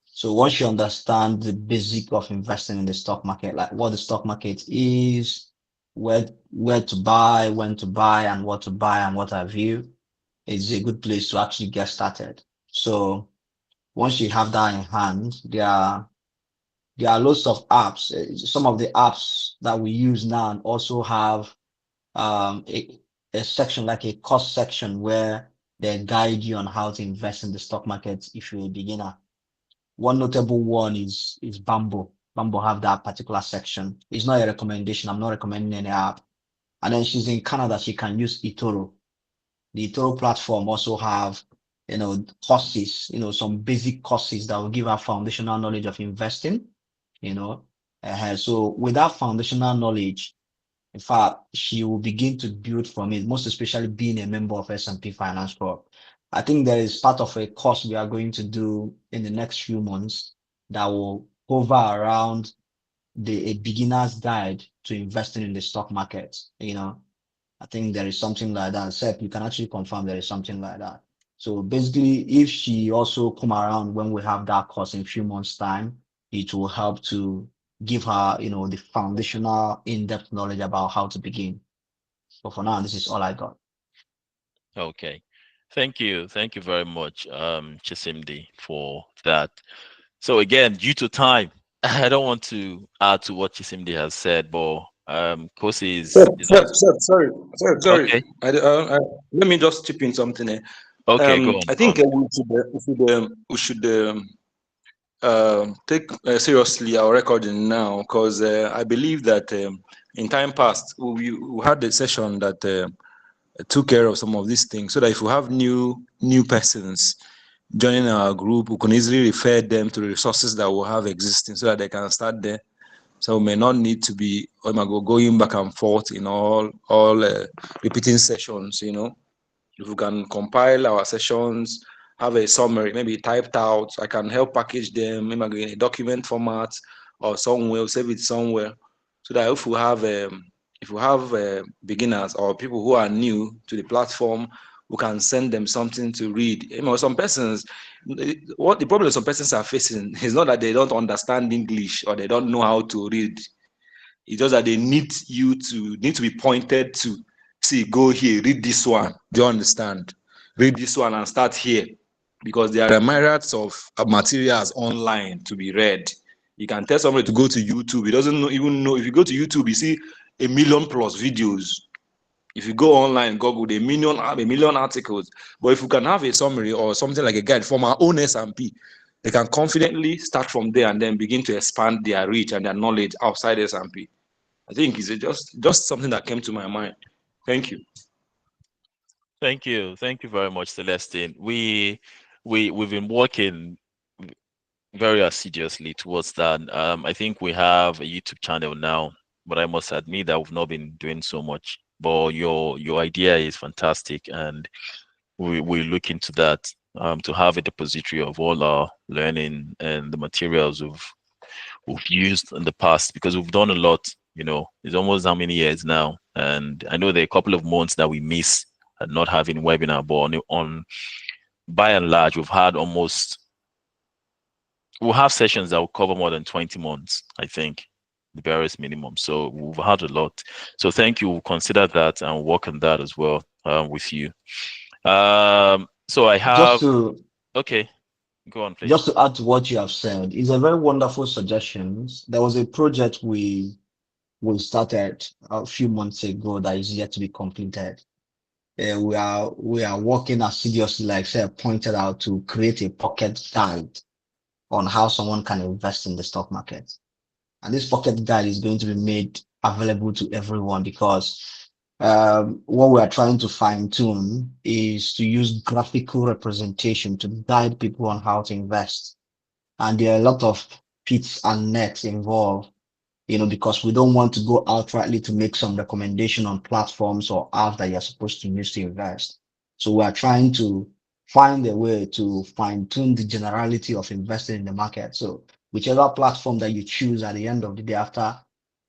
So once you understand the basic of investing in the stock market, like what the stock market is, where to buy, when to buy, and what to buy, and what have you, it's a good place to actually get started. So once you have that in hand, there are lots of apps. Some of the apps that we use now also have um, a, a section like a cost section where they guide you on how to invest in the stock market if you're a beginner. One notable one is Bamboo. Bamboo have that particular section. It's not a recommendation. I'm not recommending any app. And then she's in Canada. She can use eToro. The eToro platform also have, courses, some basic courses that will give her foundational knowledge of investing, you know. So with that foundational knowledge, in fact, she will begin to build from it, most especially being a member of S&P Finance Club. I think there is part of a course we are going to do in the next few months that will hover around a beginner's guide to investing in the stock market. I think there is something like that. Seth, you can actually confirm there is something like that. So basically, if she also come around when we have that course in a few months' time, it will help to give her, the foundational in-depth knowledge about how to begin. But for now, this is all I got. Okay. Thank you. Thank you very much, Chisimdi, for that. So again, due to time, I don't want to add to what Chisimdi has said, but Kosi Sir, is sir, also sir, sorry. okay. Let me just chip in something here. Okay, go on, I go think on. we should take seriously our recording now because I believe that in time past we had a session that took care of some of these things so that if we have new persons joining our group, we can easily refer them to the resources that we have existing so that they can start there. So we may not need to be going back and forth in all repeating sessions. If we can compile our sessions, have a summary, maybe typed out, I can help package them, maybe in a document format or somewhere, save it somewhere, so that if we have beginners or people who are new to the platform, we can send them something to read. Some persons, what the problem some persons are facing is not that they don't understand English or they don't know how to read. It's just that they need to be pointed to. See, go here, read this one. Do you understand? Read this one and start here. Because there are myriads of materials online to be read. You can tell somebody to go to YouTube. He doesn't even know. If you go to YouTube, you see a million plus videos. If you go online, Google a million articles. But if you can have a summary or something like a guide from our own S&P, they can confidently start from there and then begin to expand their reach and their knowledge outside S&P. I think it's just something that came to my mind. Thank you. Thank you very much, Celestine. We've been working very assiduously towards that. I think we have a YouTube channel now, but I must admit that we've not been doing so much. But your idea is fantastic, and we look into that to have a depository of all our learning and the materials we've used in the past because we've done a lot. It's almost how many years now, and I know there are a couple of months that we miss at not having webinar, but on by and large, we'll have sessions that will cover more than 20 months, I think, the barest minimum. So we've had a lot. So thank you. We'll consider that and work on that as well with you. So I Just have, to okay, go on, please. just to add to what you have said, it's a very wonderful suggestion. There was a project we started a few months ago that is yet to be completed. We are working assiduously, like Seth pointed out, to create a pocket guide on how someone can invest in the stock market. And this pocket guide is going to be made available to everyone because what we are trying to fine tune is to use graphical representation to guide people on how to invest. And there are a lot of pits and nets involved, because we don't want to go outrightly to make some recommendation on platforms or apps that you're supposed to use to invest. So we are trying to find a way to fine tune the generality of investing in the market. So whichever platform that you choose at the end of the day after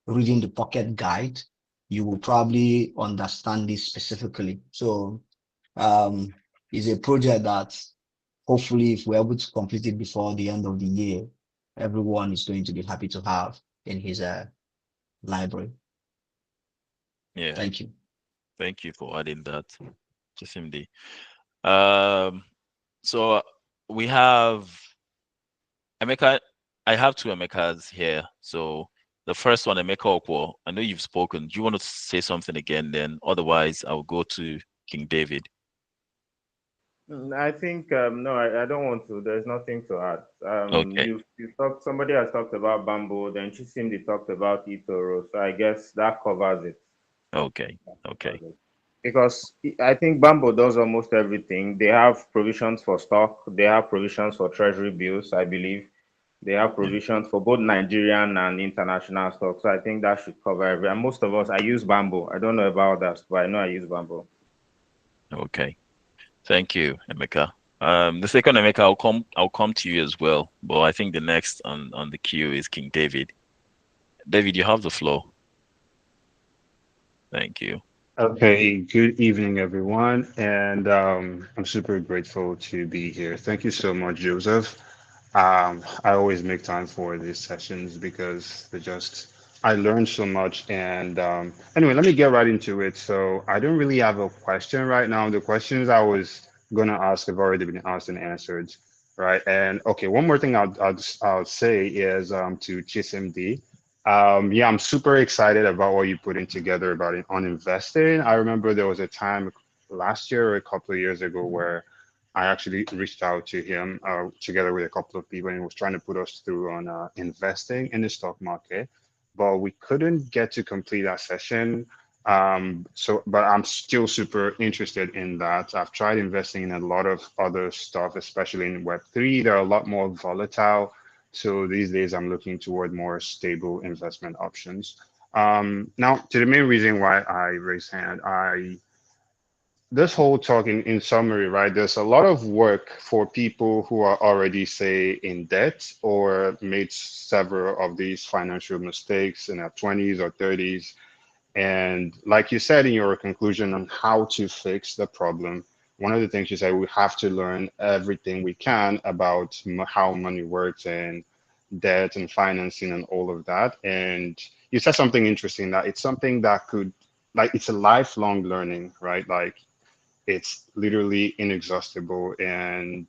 reading the pocket guide, you will probably understand this specifically. So it's a project that hopefully if we're able to complete it before the end of the year, everyone is going to be happy to have in his library. Yeah, Thank you. thank you for adding that, Jasimdi. Um, so we have Emeka. I have two Emekas here. So the first one, Emeka Okwo, I know you've spoken. Do you want to say something again then? Otherwise, I'll go to King David. I think no, I don't want to. There's nothing to add. Okay. You talked. Somebody has talked about bamboo. Then Chisimdi talked about eToro. So I guess that covers it. Okay. Okay. Because I think Bamboo does almost everything. They have provisions for stock. They have provisions for treasury bills. I believe they have Yeah. provisions for both Nigerian and international stocks. So I think that should cover every. And most of us, I use Bamboo. I don't know about others, but I know I use Bamboo. Okay. Thank you, Emeka. The second Emeka, I'll come to you as well. But I think the next on the queue is King David. David, you have the floor. Thank you. Okay, good evening, everyone. And I'm super grateful to be here. Thank you so much, Joseph. I always make time for these sessions because I learned so much. And anyway, let me get right into it. So I don't really have a question right now. The questions I was going to ask have already been asked and answered. right? And okay, one more thing I'll say is to ChisMD. Yeah, I'm super excited about what you're putting together about it on investing. I remember there was a time last year or a couple of years ago where I actually reached out to him together with a couple of people and he was trying to put us through on investing in the stock market, but we couldn't get to complete that session. But I'm still super interested in that. I've tried investing in a lot of other stuff, especially in Web3. They're a lot more volatile. So these days I'm looking toward more stable investment options. Now, to the main reason why I raised hand, this whole talk in summary, right? There's a lot of work for people who are already, say, in debt or made several of these financial mistakes in their 20s or 30s. And like you said in your conclusion on how to fix the problem, one of the things you said, we have to learn everything we can about how money works and debt and financing and all of that. And you said something interesting that it's something that could, like, it's a lifelong learning, right? Like, it's literally inexhaustible. And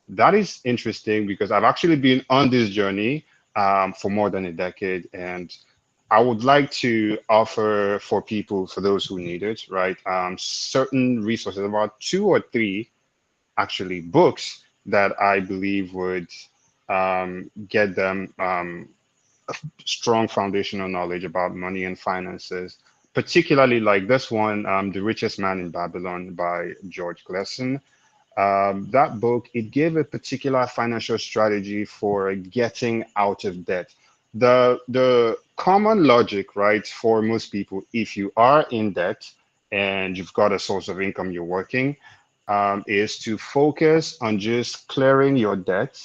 that is interesting because I've actually been on this journey for more than a decade. And I would like to offer for people, for those who need it, right, certain resources, about two or three actually books that I believe would get them strong foundational knowledge about money and finances, particularly like this one, The Richest Man in Babylon by George Clason. That book, it gave a particular financial strategy for getting out of debt. The common logic, right, for most people, if you are in debt and you've got a source of income you're working, is to focus on just clearing your debt,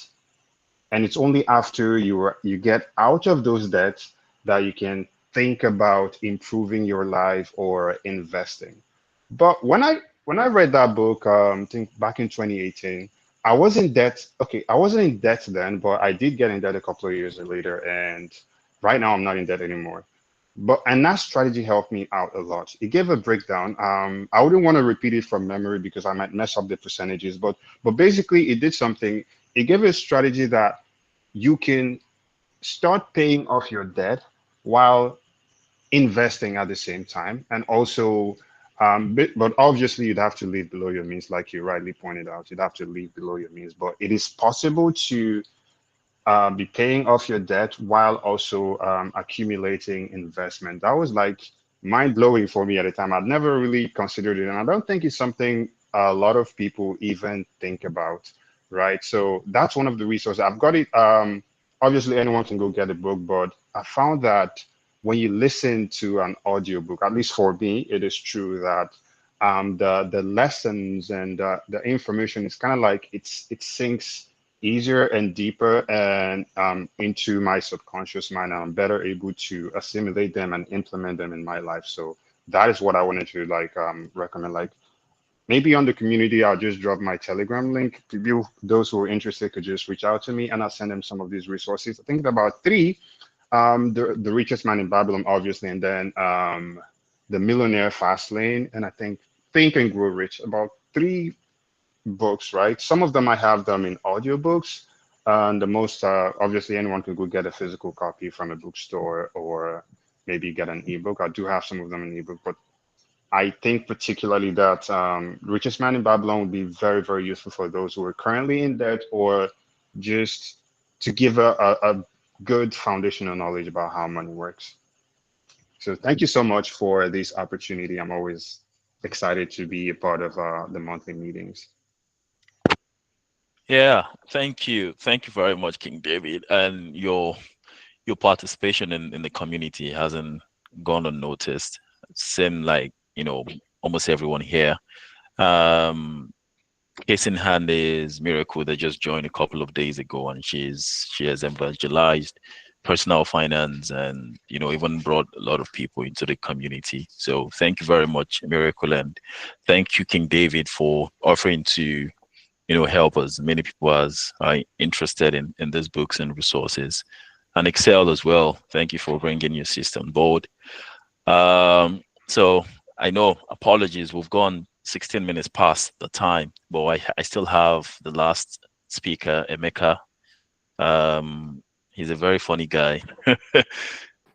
and it's only after you get out of those debts that you can think about improving your life or investing. But when I read that book, I think back in 2018, I was in debt. Okay, I wasn't in debt then, but I did get in debt a couple of years later, and right now I'm not in debt anymore. But and that strategy helped me out a lot. It gave a breakdown. I wouldn't want to repeat it from memory because I might mess up the percentages, but basically it did something. It gave a strategy that you can start paying off your debt while investing at the same time. And also, but obviously, you'd have to live below your means, like you rightly pointed out. You'd have to live below your means. But it is possible to be paying off your debt while also accumulating investment. That was like mind blowing for me at the time. I'd never really considered it, and I don't think it's something a lot of people even think about, right? So that's one of the resources. I've got it. Obviously, anyone can go get a book, but I found that when you listen to an audiobook, at least for me, it is true that the lessons and the information is kind of like it sinks easier and deeper and into my subconscious mind, and I'm better able to assimilate them and implement them in my life. So that is what I wanted to like recommend. Like maybe on the community, I'll just drop my Telegram link. People, those who are interested could just reach out to me and I'll send them some of these resources. I think about three. The Richest Man in Babylon, obviously, and then The Millionaire Fast Lane, and I Think and Grow Rich. About three books, right? Some of them I have them in audiobooks, and the most obviously anyone can go get a physical copy from a bookstore or maybe get an ebook. I do have some of them in ebook, but I think particularly that Richest Man in Babylon would be very, very useful for those who are currently in debt or just to give a good foundational knowledge about how money works. So thank you so much for this opportunity. I'm always excited to be a part of the monthly meetings. Yeah, thank you very much, King David, and your participation in the community hasn't gone unnoticed. Same like almost everyone here. Um, Case in hand is Miracle that just joined a couple of days ago, and she has evangelized personal finance and even brought a lot of people into the community. So thank you very much, Miracle, and thank you, King David, for offering to help as many people as are interested in these books and resources, and Excel as well. Thank you for bringing your system board. So I know, apologies, we've gone 16 minutes past the time, but I still have the last speaker, Emeka. He's a very funny guy.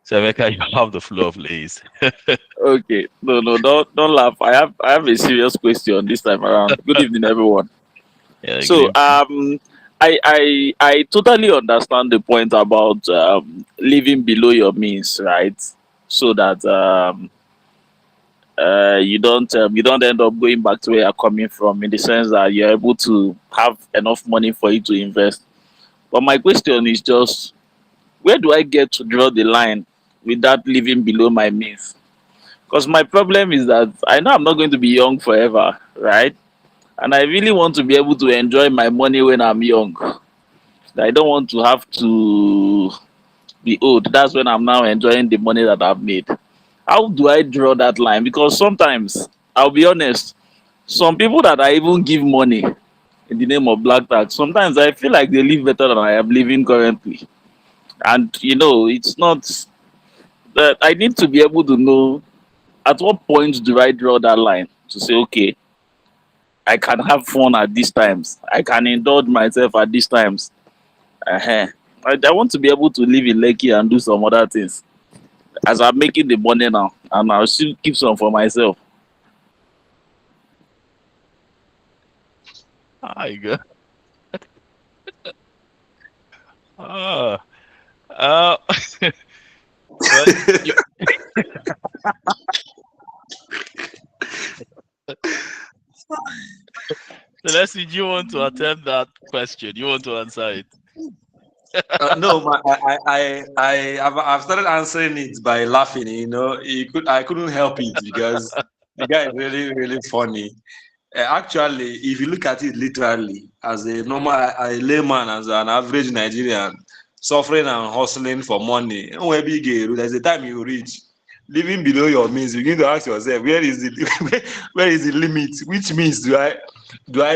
So Emeka, you have the floor, please. Okay. No, don't laugh. I have a serious question this time around. Good evening, everyone. Yeah, good So evening. I totally understand the point about living below your means, right? So that you don't end up going back to where you're coming from, in the sense that you're able to have enough money for you to invest. But my question is just, where do I get to draw the line without living below my means? Because my problem is that I know I'm not going to be young forever, right? And I really want to be able to enjoy my money when I'm young. I don't want to have to be old. That's when I'm now enjoying the money that I've made. How do I draw that line? Because sometimes, I'll be honest, some people that I even give money in the name of black tax, sometimes I feel like they live better than I am living currently. And it's not that I need to be able to know at what point do I draw that line to say, okay, I can have fun at these times, I can indulge myself at these times. uh I want to be able to live in Lekki and do some other things as I'm making the money now, and I'll still keep some for myself. Hi, God. Ah, uh, well, you, Celeste, do you want to attempt that question? You want to answer it? No, I've started answering it by laughing. I couldn't help it because the guy is really, really funny. Actually, if you look at it literally, as a normal a layman, as an average Nigerian, suffering and hustling for money, there's a time you reach living below your means. You begin to ask yourself, where is the where is the limit? Which means do I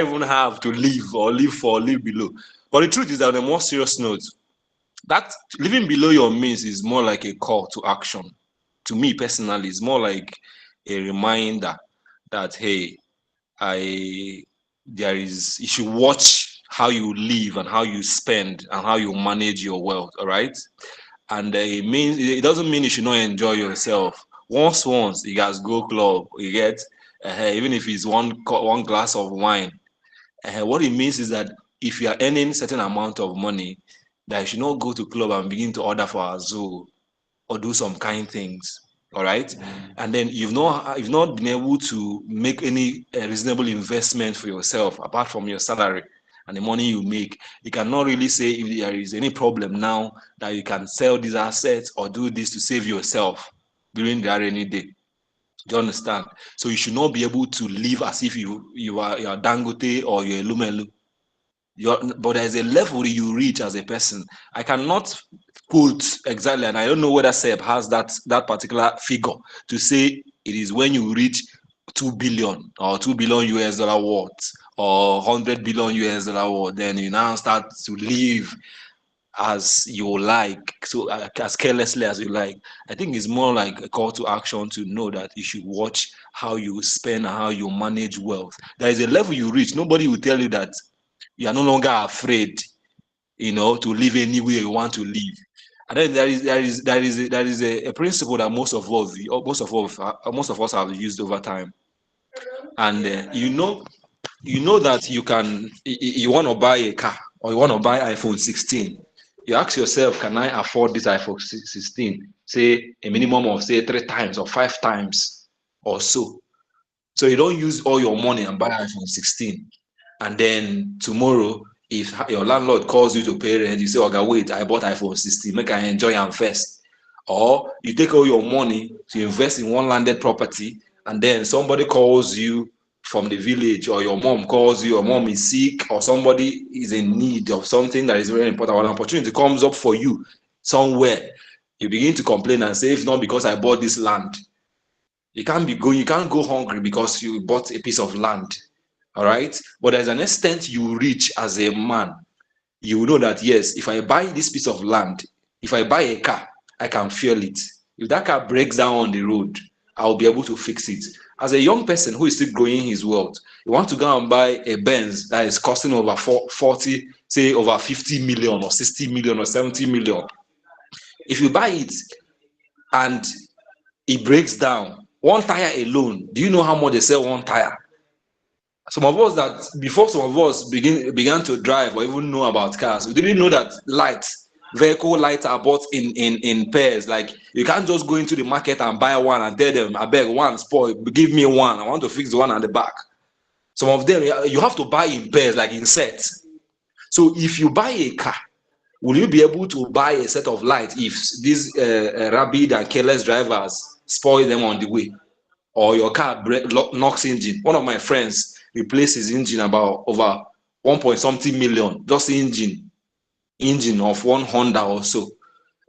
even have to live or live for or live below? But the truth is that on a more serious note, that living below your means is more like a call to action. To me personally, it's more like a reminder that, hey, I you should watch how you live and how you spend and how you manage your wealth. All right. And it doesn't mean you should not enjoy yourself. Once you guys go club, you get even if it's one glass of wine. What it means is that if you are earning certain amount of money, that you should not go to club and begin to order for a zoo or do some kind things. All right. And then you've not been able to make any reasonable investment for yourself apart from your salary and the money you make. You cannot really say if there is any problem now that you can sell these assets or do this to save yourself during the rainy day. Do you understand? So you should not be able to live as if you are Dangote or you're Lumelu. But there's a level you reach as a person. I cannot quote exactly, and I don't know whether Seb has that particular figure to say it is when you reach 2 billion or 2 billion US dollar worth or 100 billion US dollar worth, then you now start to live as you like, so as carelessly as you like. I think it's more like a call to action to know that you should watch how you spend and how you manage wealth. There is a level you reach. Nobody will tell you that you are no longer afraid, to live anywhere you want to live. And then there is a principle that most of us have used over time. And you know that you want to buy a car or you want to buy iPhone 16. You ask yourself, can I afford this iPhone 16? Say a minimum of say 3 times or 5 times or so. So you don't use all your money and buy iPhone 16. And then tomorrow, if your landlord calls you to pay rent, you say, okay, wait, I bought iPhone 16, make I enjoy am first. Or you take all your money to invest in one landed property, and then somebody calls you from the village, or your mom calls you, your mom is sick, or somebody is in need of something that is very important, or an opportunity comes up for you somewhere. You begin to complain and say, if not because I bought this land. You can't go hungry because you bought a piece of land. All right. But there's an extent you reach as a man. You know that, yes, if I buy this piece of land, if I buy a car, I can feel it. If that car breaks down on the road, I'll be able to fix it. As a young person who is still growing his wealth, you want to go and buy a Benz that is costing over 40, say over 50 million or 60 million or 70 million. If you buy it and it breaks down, one tire alone, do you know how much they sell one tire? Some of us that before some of us began to drive or even know about cars, we didn't know that vehicle lights are bought in pairs. Like you can't just go into the market and buy one and tell them, I beg one spoil, give me one. I want to fix the one at the back. Some of them you have to buy in pairs, like in sets. So if you buy a car, will you be able to buy a set of lights if these rabid and careless drivers spoil them on the way, or your car knocks engine? One of my friends replaced his engine about over 1 point something million, just engine of one Honda or so.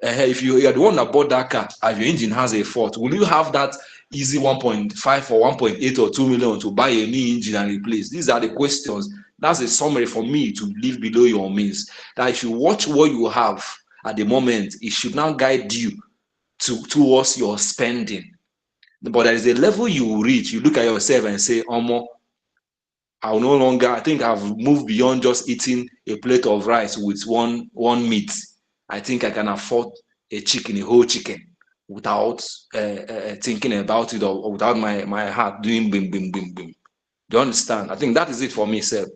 If you are the one that bought that car and your engine has a fault, will you have that easy 1.5 or 1.8 or 2 million to buy a new engine and replace? These are the questions. That's a summary for me to live below your means. That if you watch what you have at the moment, it should now guide you towards your spending. But there is a level you will reach. You look at yourself and say, Omo, I'll no longer, I think I've moved beyond just eating a plate of rice with one meat. I think I can afford a whole chicken, without thinking about it, or without my heart doing bim, bim, bim, bim. Do you understand? I think that is it for me, Seb.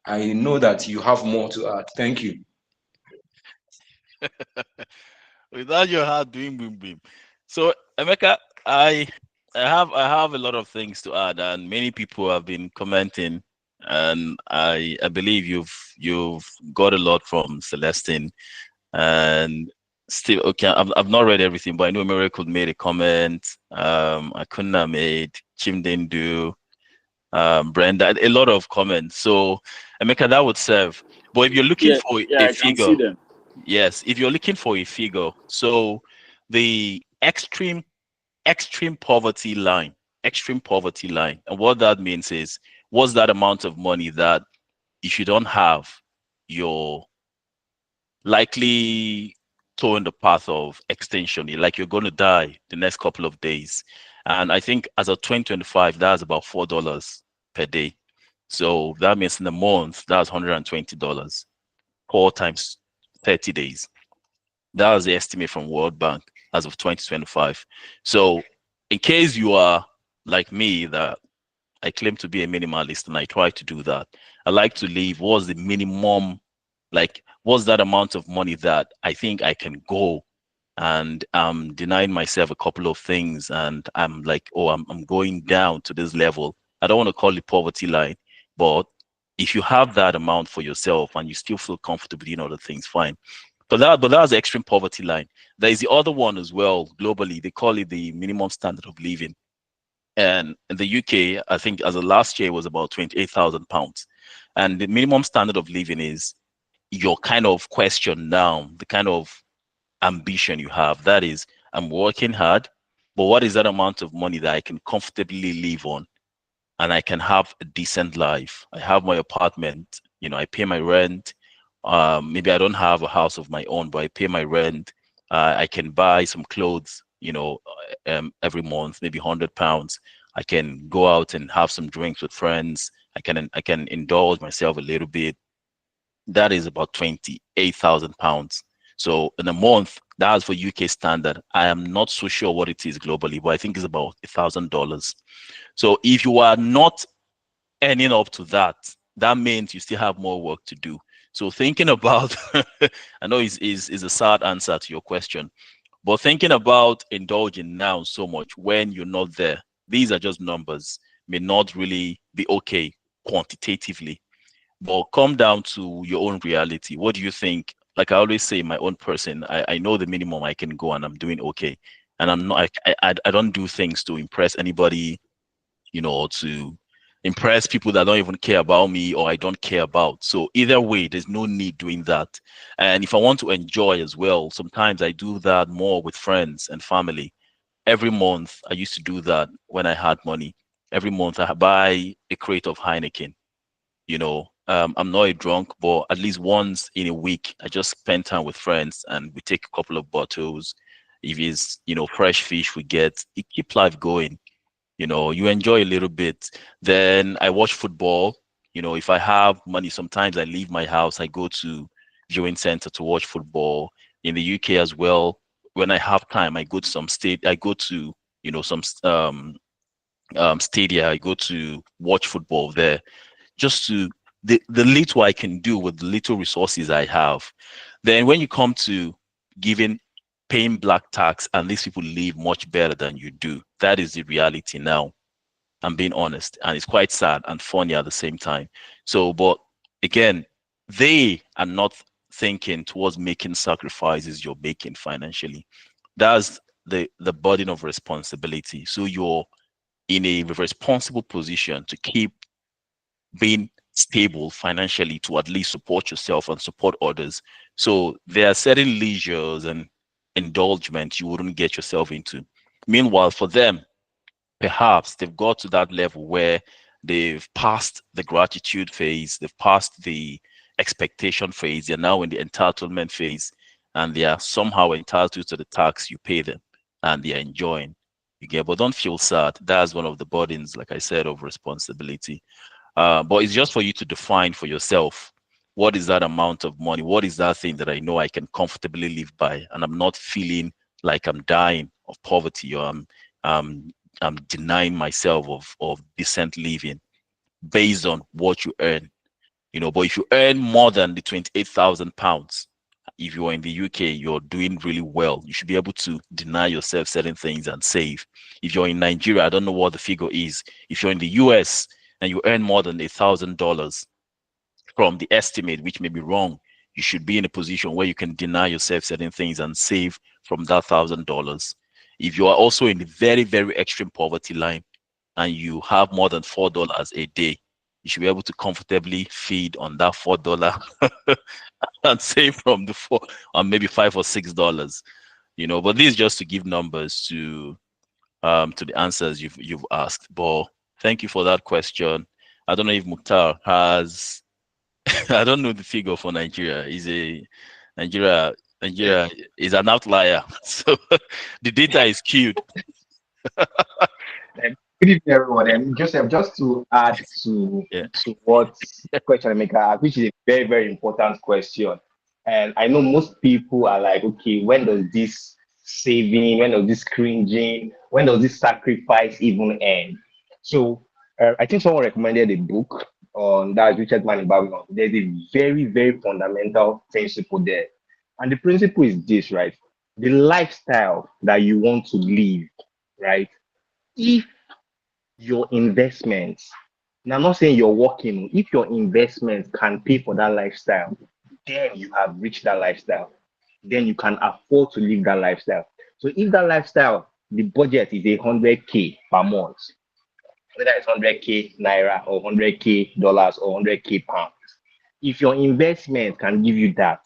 I know that you have more to add. Thank you. Without your heart doing boom boom. So Emeka, I have a lot of things to add, and many people have been commenting, and I believe you've got a lot from Celestine, and still okay. I've not read everything, but I know Miracle made a comment. I couldn't have made Chimdendu, Brenda, a lot of comments. So Emeka, that would serve. But if you're looking Yeah, for yeah, a I can see figure, them. yes, if you're looking for a figure, so the extreme poverty line, and what that means is what's that amount of money that if you don't have, you're likely towing the path of extinction. Like you're going to die the next couple of days. And I think as of 2025, that's about $4 per day. So that means in a month, that's $120, 4 times 30 days. That was the estimate from World Bank as of 2025. So in case you are like me, that I claim to be a minimalist and I try to do that, I like to live what's the minimum, like what's that amount of money that I think I can go, and I'm denying myself a couple of things, and I'm like, oh, I'm going down to this level. I don't want to call it poverty line, but if you have that amount for yourself and you still feel comfortable doing other things, fine. But that's the extreme poverty line. There is the other one as well globally. They call it the minimum standard of living. And in the UK, I think as of last year, it was about £28,000. And the minimum standard of living is your kind of question now, the kind of ambition you have. That is, I'm working hard, but what is that amount of money that I can comfortably live on and I can have a decent life? I have my apartment, I pay my rent. Maybe I don't have a house of my own, but I pay my rent. I can buy some clothes, every month, maybe £100. I can go out and have some drinks with friends. I can indulge myself a little bit. That is about £28,000. So in a month, that's for UK standard. I am not so sure what it is globally, but I think it's about $1,000. So if you are not earning up to that, that means you still have more work to do. So thinking about, I know is a sad answer to your question, but thinking about indulging now so much when you're not there, these are just numbers, may not really be okay quantitatively, but come down to your own reality. What do you think? Like I always say, my own person, I know the minimum I can go and I'm doing okay. And I'm not, I don't do things to impress anybody, to impress people that don't even care about me or I don't care about. So either way, there's no need doing that. And if I want to enjoy as well, sometimes I do that more with friends and family. Every month, I used to do that when I had money. Every month, I buy a crate of Heineken. I'm not a drunk, but at least once in a week, I just spend time with friends and we take a couple of bottles. if it's fresh fish we get, it keep life going. You enjoy a little bit. Then I watch football. If I have money, sometimes I leave my house, I go to viewing center to watch football. In the UK as well, when I have time, I go to I go to some stadia. I go to watch football there, just to the little I can do with the little resources I have. Then when you come to giving paying black tax, and these people live much better than you do. That is the reality now. I'm being honest, and it's quite sad and funny at the same time. So, but again, they are not thinking towards making sacrifices you're making financially. That's the burden of responsibility. So you're in a responsible position to keep being stable financially to at least support yourself and support others. So there are certain leisures and indulgements you wouldn't get yourself into. Meanwhile, for them, perhaps they've got to that level where they've passed the gratitude phase, they've passed the expectation phase, they're now in the entitlement phase, and they are somehow entitled to the tax you pay them, and they are enjoying. You get, but don't feel sad. That's one of the burdens, like I said, of responsibility. But it's just for you to define for yourself, what is that amount of money? What is that thing that I know I can comfortably live by, and I'm not feeling like I'm dying of poverty, or um, I'm denying myself of decent living based on what you earn. But if you earn more than the £28,000, if you're in the UK, you're doing really well. You should be able to deny yourself certain things and save. If you're in Nigeria, I don't know what the figure is. If you're in the US and you earn more than $1,000, from the estimate, which may be wrong, you should be in a position where you can deny yourself certain things and save from that $1,000. If you are also in the very, very extreme poverty line and you have more than $4 a day, you should be able to comfortably feed on that $4 and save from the four, or maybe $5 or $6. But this is just to give numbers to the answers you've asked. But thank you for that question. I don't know if Mukhtar has I don't know the figure for Nigeria. Nigeria Nigeria is an outlier. So the data is skewed. Good evening, everyone. And Joseph, just to add Yeah. to what question Maker asked, which is a very, very important question. And I know most people are like, okay, when does this saving, when does this cringing, when does this sacrifice even end? So I think someone recommended a book on that, Richard Man in Babylon. There's a very, very fundamental principle there. And the principle is this, right? The lifestyle that you want to live, right? If your investments, now I'm not saying you're working, if your investments can pay for that lifestyle, then you have reached that lifestyle. Then you can afford to live that lifestyle. So if that lifestyle, the budget is 100K per month, whether it's 100K naira or 100K dollars or 100K pounds, if your investment can give you that,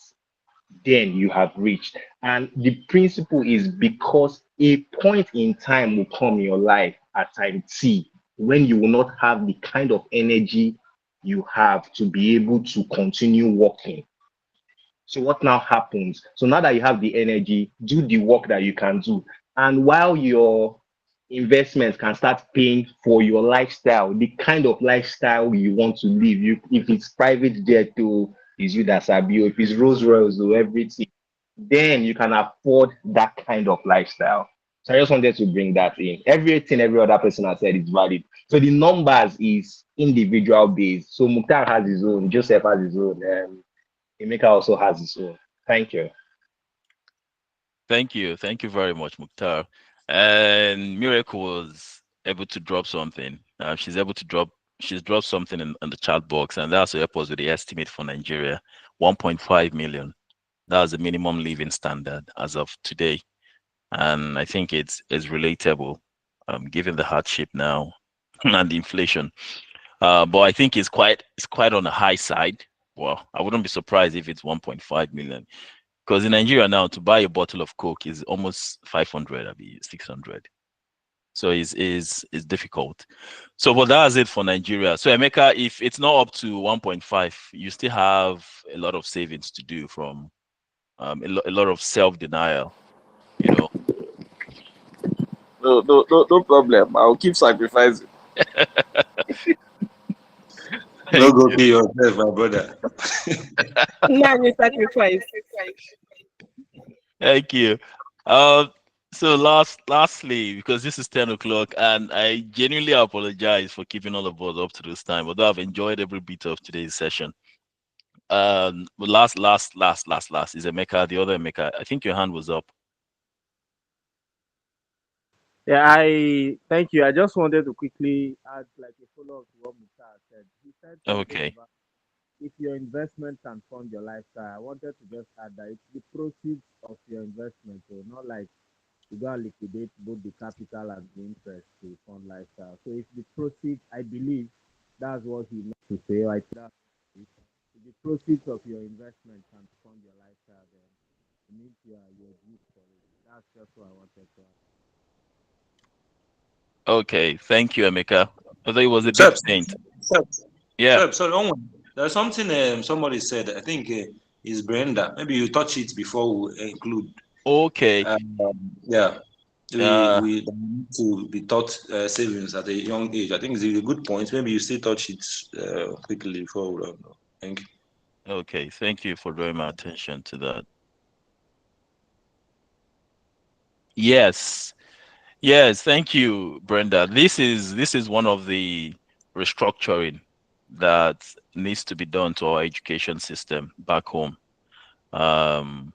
then you have reached. And the principle is because a point in time will come in your life at time T when you will not have the kind of energy you have to be able to continue working. So what now happens? So now that you have the energy, do the work that you can do. And while your investments can start paying for your lifestyle, the kind of lifestyle you want to live. You, if it's private jet to is you that sabi, if it's Rolls Royce or everything, then you can afford that kind of lifestyle. So I just wanted to bring that in. Everything every other person has said is valid. So the numbers is individual based. So Mukhtar has his own, Joseph has his own, Emeka also has his own. Thank you. Thank you. Thank you very much, Mukhtar. And Miracle was able to drop something. She's dropped something in the chat box, and that's help us with the estimate for Nigeria, 1.5 million. That's the minimum living standard as of today. And I think it's relatable, given the hardship now and the inflation. But I think it's quite on the high side. Well, I wouldn't be surprised if it's 1.5 million. Because in Nigeria now, to buy a bottle of Coke is almost 500, I mean 600. So it's difficult. So, but that's it for Nigeria. So, Emeka, if it's not up to 1.5, you still have a lot of savings to do from a lot of self denial. You know, No problem. I'll keep sacrificing. No Thank go you. kill yourself, my brother. Now you sacrifice. Thank you. So lastly, because this is 10 o'clock, and I genuinely apologize for keeping all of us up to this time, although I've enjoyed every bit of today's session. But last is Emeka, the other Emeka. I think your hand was up. Yeah, I thank you. I just wanted to quickly add like a follow up to what Musa said. He said something Okay. about if your investment can fund your lifestyle. I wanted to just add that it's the proceeds of your investment, so not like you gotta liquidate both the capital and the interest to fund lifestyle. So if the proceeds, I believe that's what he meant to say. Like that, if the proceeds of your investment can fund your lifestyle, then it means you're good for it. That's just what I wanted to add. Okay. Thank you, Emeka. Although it was a bit Sir, faint. sir, Yeah. sir, there's something somebody said. I think is Brenda. Maybe you touch it before we include. Okay. Um, yeah, Uh, we need to be taught savings at a young age. I think it's a good point. Maybe you still touch it quickly before we run. Thank you. okay. Thank you for drawing my attention to that. Yes. Yes, thank you, Brenda. This is one of the restructuring that needs to be done to our education system back home. Um,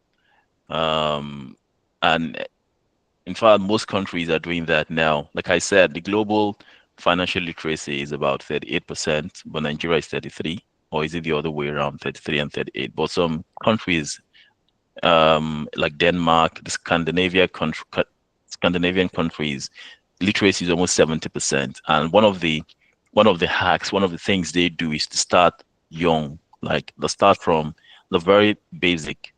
um, and in fact, most countries are doing that now. Like I said, the global financial literacy is about 38%, but Nigeria is 33, or is it the other way around, 33 and 38? But some countries like Denmark, the Scandinavian countries, literacy is almost 70%. And one of the hacks, one of the things they do is to start young, like they start from the very basic.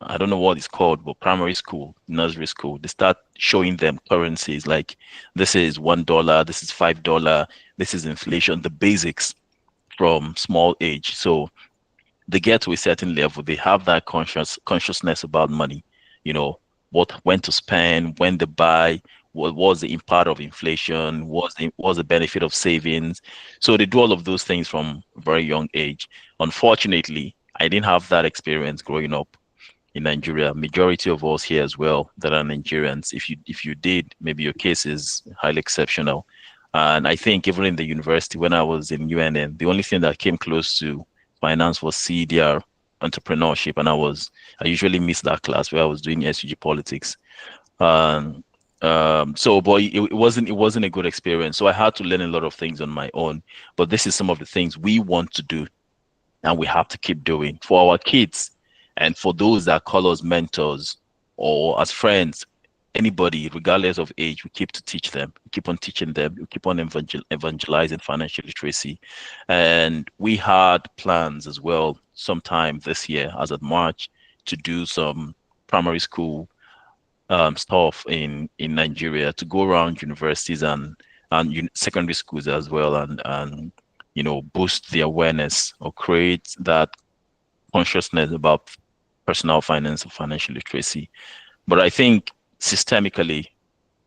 I don't know what it's called, but primary school, nursery school, they start showing them currencies like this is $1, this is $5, this is inflation, the basics from small age. So they get to a certain level, they have that consciousness about money, you know, what when to spend, when to buy, what was the impact of inflation, what's the benefit of savings. So they do all of those things from a very young age. Unfortunately, I didn't have that experience growing up in Nigeria. Majority of us here as well that are Nigerians. If you did, maybe your case is highly exceptional. And I think even in the university when I was in UNN, the only thing that came close to finance was CDR entrepreneurship, and I usually missed that class where I was doing SUG politics. Um, so boy, it wasn't a good experience. So I had to learn a lot of things on my own. But this is some of the things we want to do and we have to keep doing for our kids and for those that call us mentors or as friends, anybody regardless of age. We keep to teach them, we keep on teaching them, we keep on evangelizing financial literacy. And we had plans as well sometime this year as of March to do some primary school stuff in Nigeria, to go around universities and secondary schools as well, and boost the awareness or create that consciousness about personal finance and financial literacy. But I think systemically,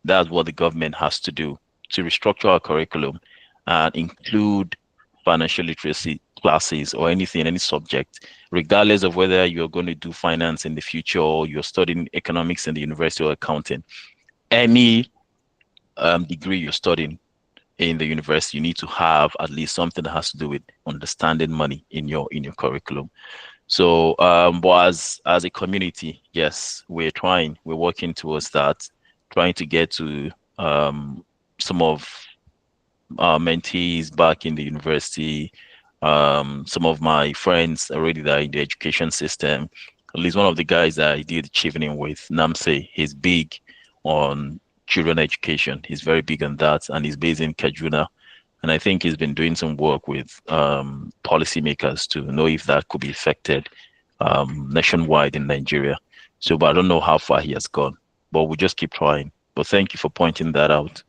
that's what the government has to do to restructure our curriculum and include financial literacy classes or anything, any subject, regardless of whether you're going to do finance in the future or you're studying economics in the university or accounting. Any degree you're studying in the university, you need to have at least something that has to do with understanding money in your curriculum. So, but as a community, yes, we're working towards that, trying to get to some of our mentees back in the university, some of my friends already that are in the education system. At least one of the guys that I did chevening with, Namse, he's big on children education. He's very big on that, and he's based in Kaduna. And I think he's been doing some work with policymakers to know if that could be affected nationwide in Nigeria. So, but I don't know how far he has gone. But we just keep trying. But thank you for pointing that out.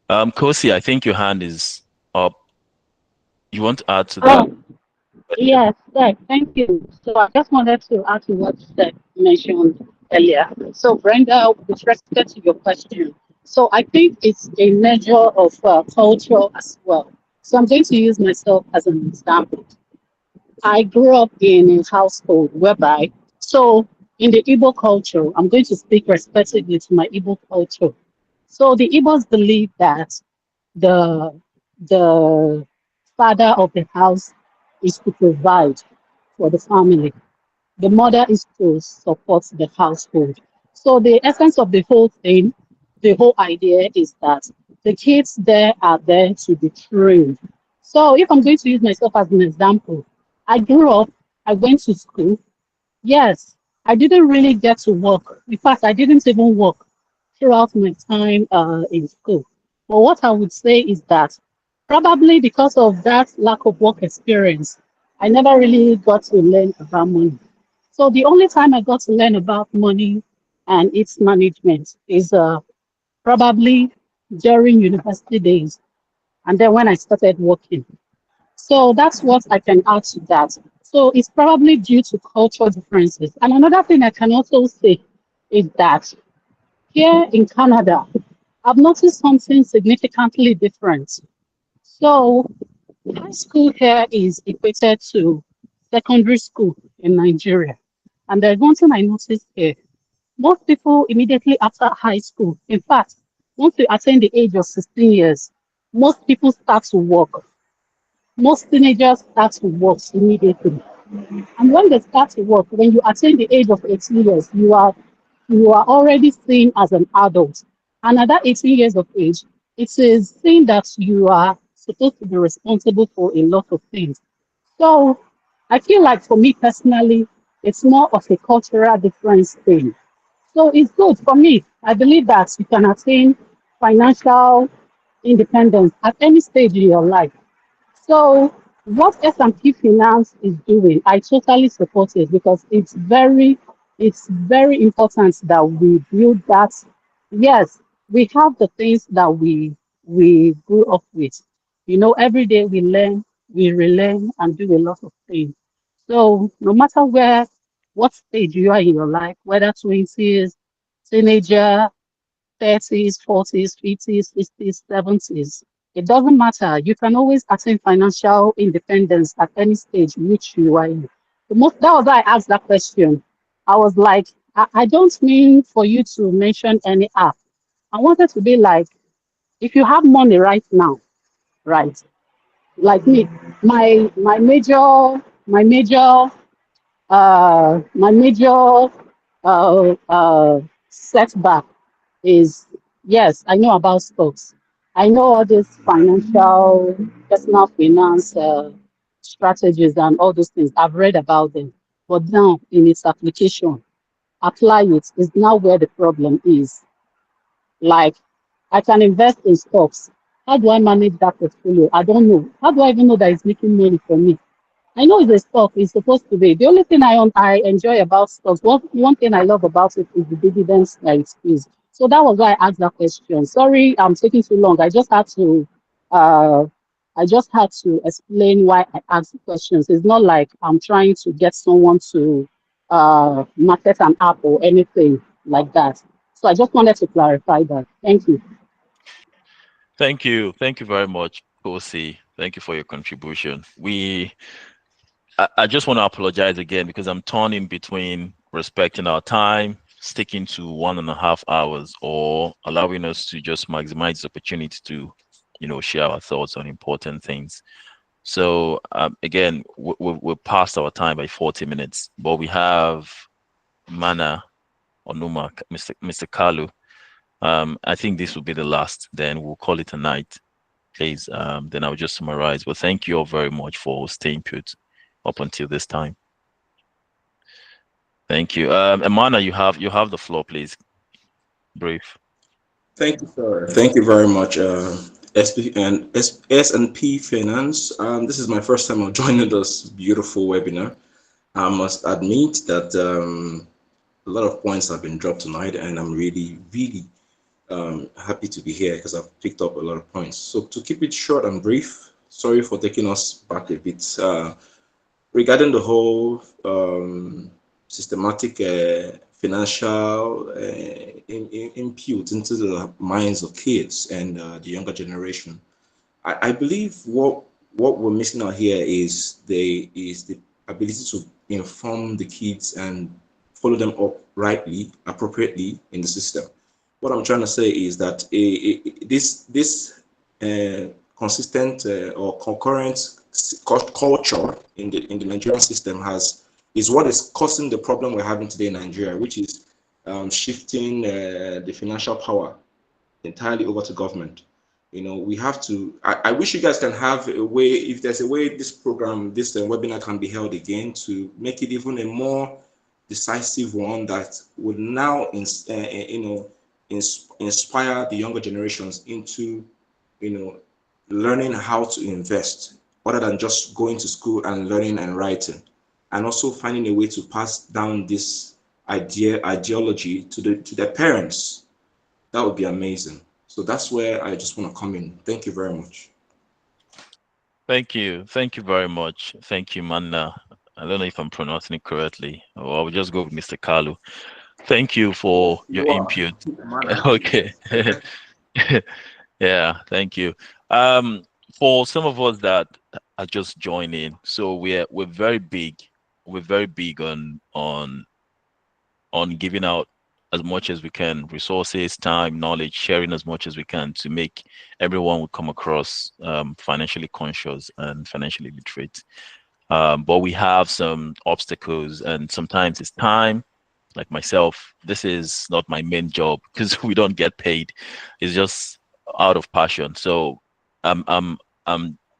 Kosi, I think your hand is up. You want to add to that? Oh, yes, Steph, thank you. So I just wanted to add to what Steph mentioned. earlier. So, Brenda, with respect to your question, so I think it's a measure of culture as well. So, I'm going to use myself as an example. I grew up in a household whereby, so in the Igbo culture, I'm going to speak respectively to my Igbo culture. So the Igbos believe that the the father of the house is to provide for the family. The mother is to support the household. So the essence of the whole thing, the whole idea is that the kids there are there to be trained. So if I'm going to use myself as an example, I grew up, I went to school. Yes, I didn't really get to work. In fact, I didn't even work throughout my time in school. But what I would say is that probably because of that lack of work experience, I never really got to learn about money. So the only time I got to learn about money and its management is probably during university days, and then when I started working. So that's what I can add to that. So it's probably due to cultural differences. And another thing I can also say is that here in Canada, I've noticed something significantly different. So high school here is equated to secondary school in Nigeria. And there's one thing I noticed here. Most people immediately after high school, in fact, once you attain the age of 16 years, most people start to work. Most teenagers start to work immediately. And when they start to work, when you attain the age of 18 years, you are already seen as an adult. And at that 18 years of age, it is seen that you are supposed to be responsible for a lot of things. So I feel like for me personally, it's more of a cultural difference thing. So it's good for me. I believe that you can attain financial independence at any stage in your life. So what S&P Finance is doing, I totally support it because it's very important that we build that. Yes, we have the things that we grew up with. Every day we learn, we relearn, and do a lot of things. So no matter what stage you are in your life, whether 20s, teenager, 30s, 40s, 50s, 60s, 70s. It doesn't matter. You can always attain financial independence at any stage which you are in. That was why I asked that question. I was like, I don't mean for you to mention any app. I wanted to be like, if you have money right now, right? Like me, my major setback is, yes, I know about stocks. I know all these financial, personal finance strategies and all those things. I've read about them. But now, in its application, apply it is now where the problem is. Like, I can invest in stocks. How do I manage that portfolio? I don't know. How do I even know that it's making money for me? I know it's a stock. It's supposed to be. The only thing I enjoy about stocks, one thing I love about it is the dividends that it is. So that was why I asked that question. Sorry, I'm taking too long. Uh, I just had to explain why I asked the questions. It's not like I'm trying to get someone to market an app or anything like that. So I just wanted to clarify that. Thank you. Thank you. Thank you very much, Kosi. Thank you for your contribution. I just want to apologize again because I'm torn in between respecting our time, sticking to 1.5 hours, or allowing us to just maximize this opportunity to, share our thoughts on important things. So again, we're past our time by 40 minutes, but we have Mana Onuma, Mr. Kalu. I think this will be the last. Then we'll call it a night, please. Then I'll just summarize. But thank you all very much for staying put up until this time. Thank you. Amana, you have the floor, please. Brief. Thank you, sir. Thank you very much, S&P Finance. This is my first time of joining this beautiful webinar. I must admit that a lot of points have been dropped tonight, and I'm really, really happy to be here because I've picked up a lot of points. So to keep it short and brief, sorry for taking us back a bit. Regarding the whole systematic financial input into the minds of kids and the younger generation. I believe what we're missing out here is the ability to inform the kids and follow them up rightly, appropriately in the system. What I'm trying to say is that this consistent or concurrent culture in the Nigerian system has is what is causing the problem we're having today in Nigeria, which is shifting the financial power entirely over to government. We have to. I wish you guys can have a way. If there's a way this program, this webinar can be held again to make it even a more decisive one that would now, inspire the younger generations into, learning how to invest, other than just going to school and learning and writing, and also finding a way to pass down this ideology to their parents. That would be amazing. So that's where I just want to come in. Thank you very much. Thank you. Thank you very much. Thank you, Manna. I don't know if I'm pronouncing it correctly, or I will just go with Mr. Kalu. Thank you for your You are, input. man. Okay. Yeah, thank you. Um, for some of us that are just joining, so we're very big. We're very big on giving out as much as we can, resources, time, knowledge, sharing as much as we can to make everyone will come across financially conscious and financially literate. But we have some obstacles, and sometimes it's time. Like myself, this is not my main job because we don't get paid. It's just out of passion. So I'm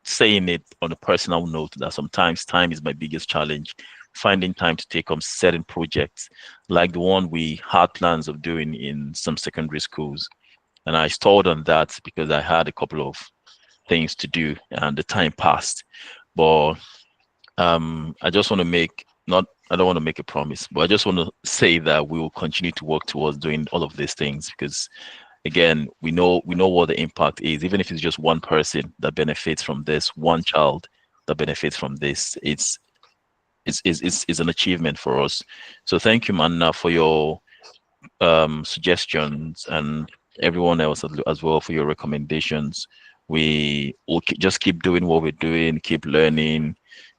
saying it on a personal note that sometimes time is my biggest challenge. Finding time to take on certain projects, like the one we had plans of doing in some secondary schools, and I stalled on that because I had a couple of things to do and the time passed. But I just want to make not I don't want to make a promise, but I just want to say that we will continue to work towards doing all of these things because again, we know what the impact is. Even if it's just one person that benefits from this, one child that benefits from this, it's an achievement for us. So thank you, Manna, for your suggestions and everyone else as well for your recommendations. We will just keep doing what we're doing, keep learning,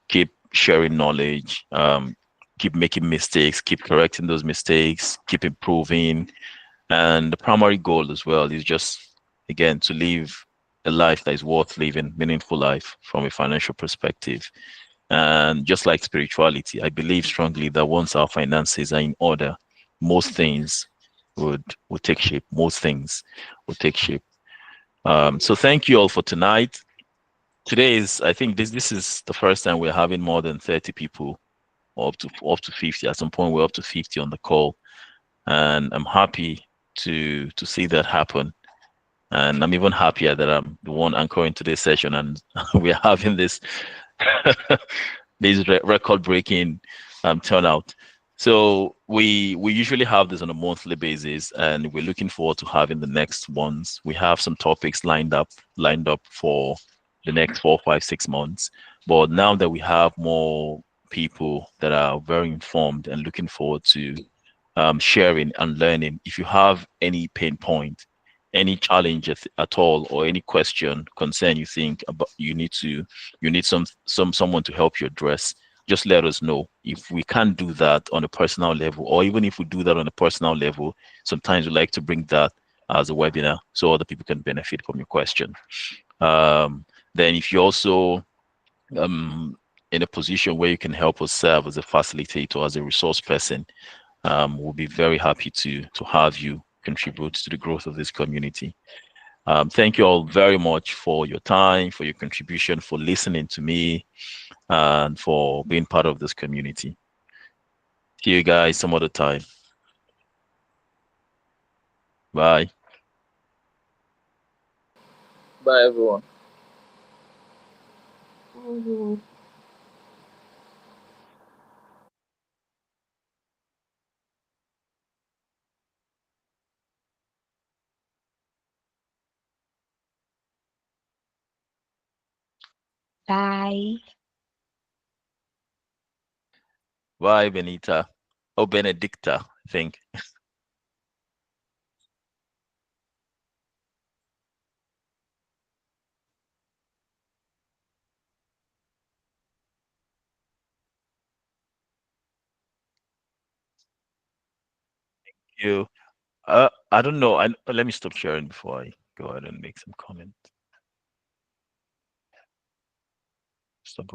keep sharing knowledge, keep making mistakes, keep correcting those mistakes, keep improving. And the primary goal as well is just, again, to live a life that is worth living, meaningful life from a financial perspective. And just like spirituality, I believe strongly that once our finances are in order, most things would take shape. Most things would take shape. So thank you all for tonight. Today is, I think this is the first time we're having more than 30 people, or up to 50. At some point, we're up to 50 on the call, and I'm happy to see that happen. And I'm even happier that I'm the one anchoring today's session, and we're having this this record-breaking turnout. So we usually have this on a monthly basis, and we're looking forward to having the next ones. We have some topics lined up for the next 4, 5, 6 months. But now that we have more people that are very informed and looking forward to sharing and learning, if you have any pain point, any challenge at all, or any question, concern you think about, you need someone to help you address, just let us know. If we can't do that on a personal level, or even if we do that on a personal level, sometimes we like to bring that as a webinar so other people can benefit from your question. Then if you also in a position where you can help us serve as a facilitator, as a resource person, we'll be very happy to have you contribute to the growth of this community. Thank you all very much for your time, for your contribution, for listening to me, and for being part of this community. See you guys some other time. Bye. Bye, everyone. Mhm. Bye. Bye, Benita. Oh, Benedicta. think. You, I don't know. Let me stop sharing before I go ahead and make some comment. Stop.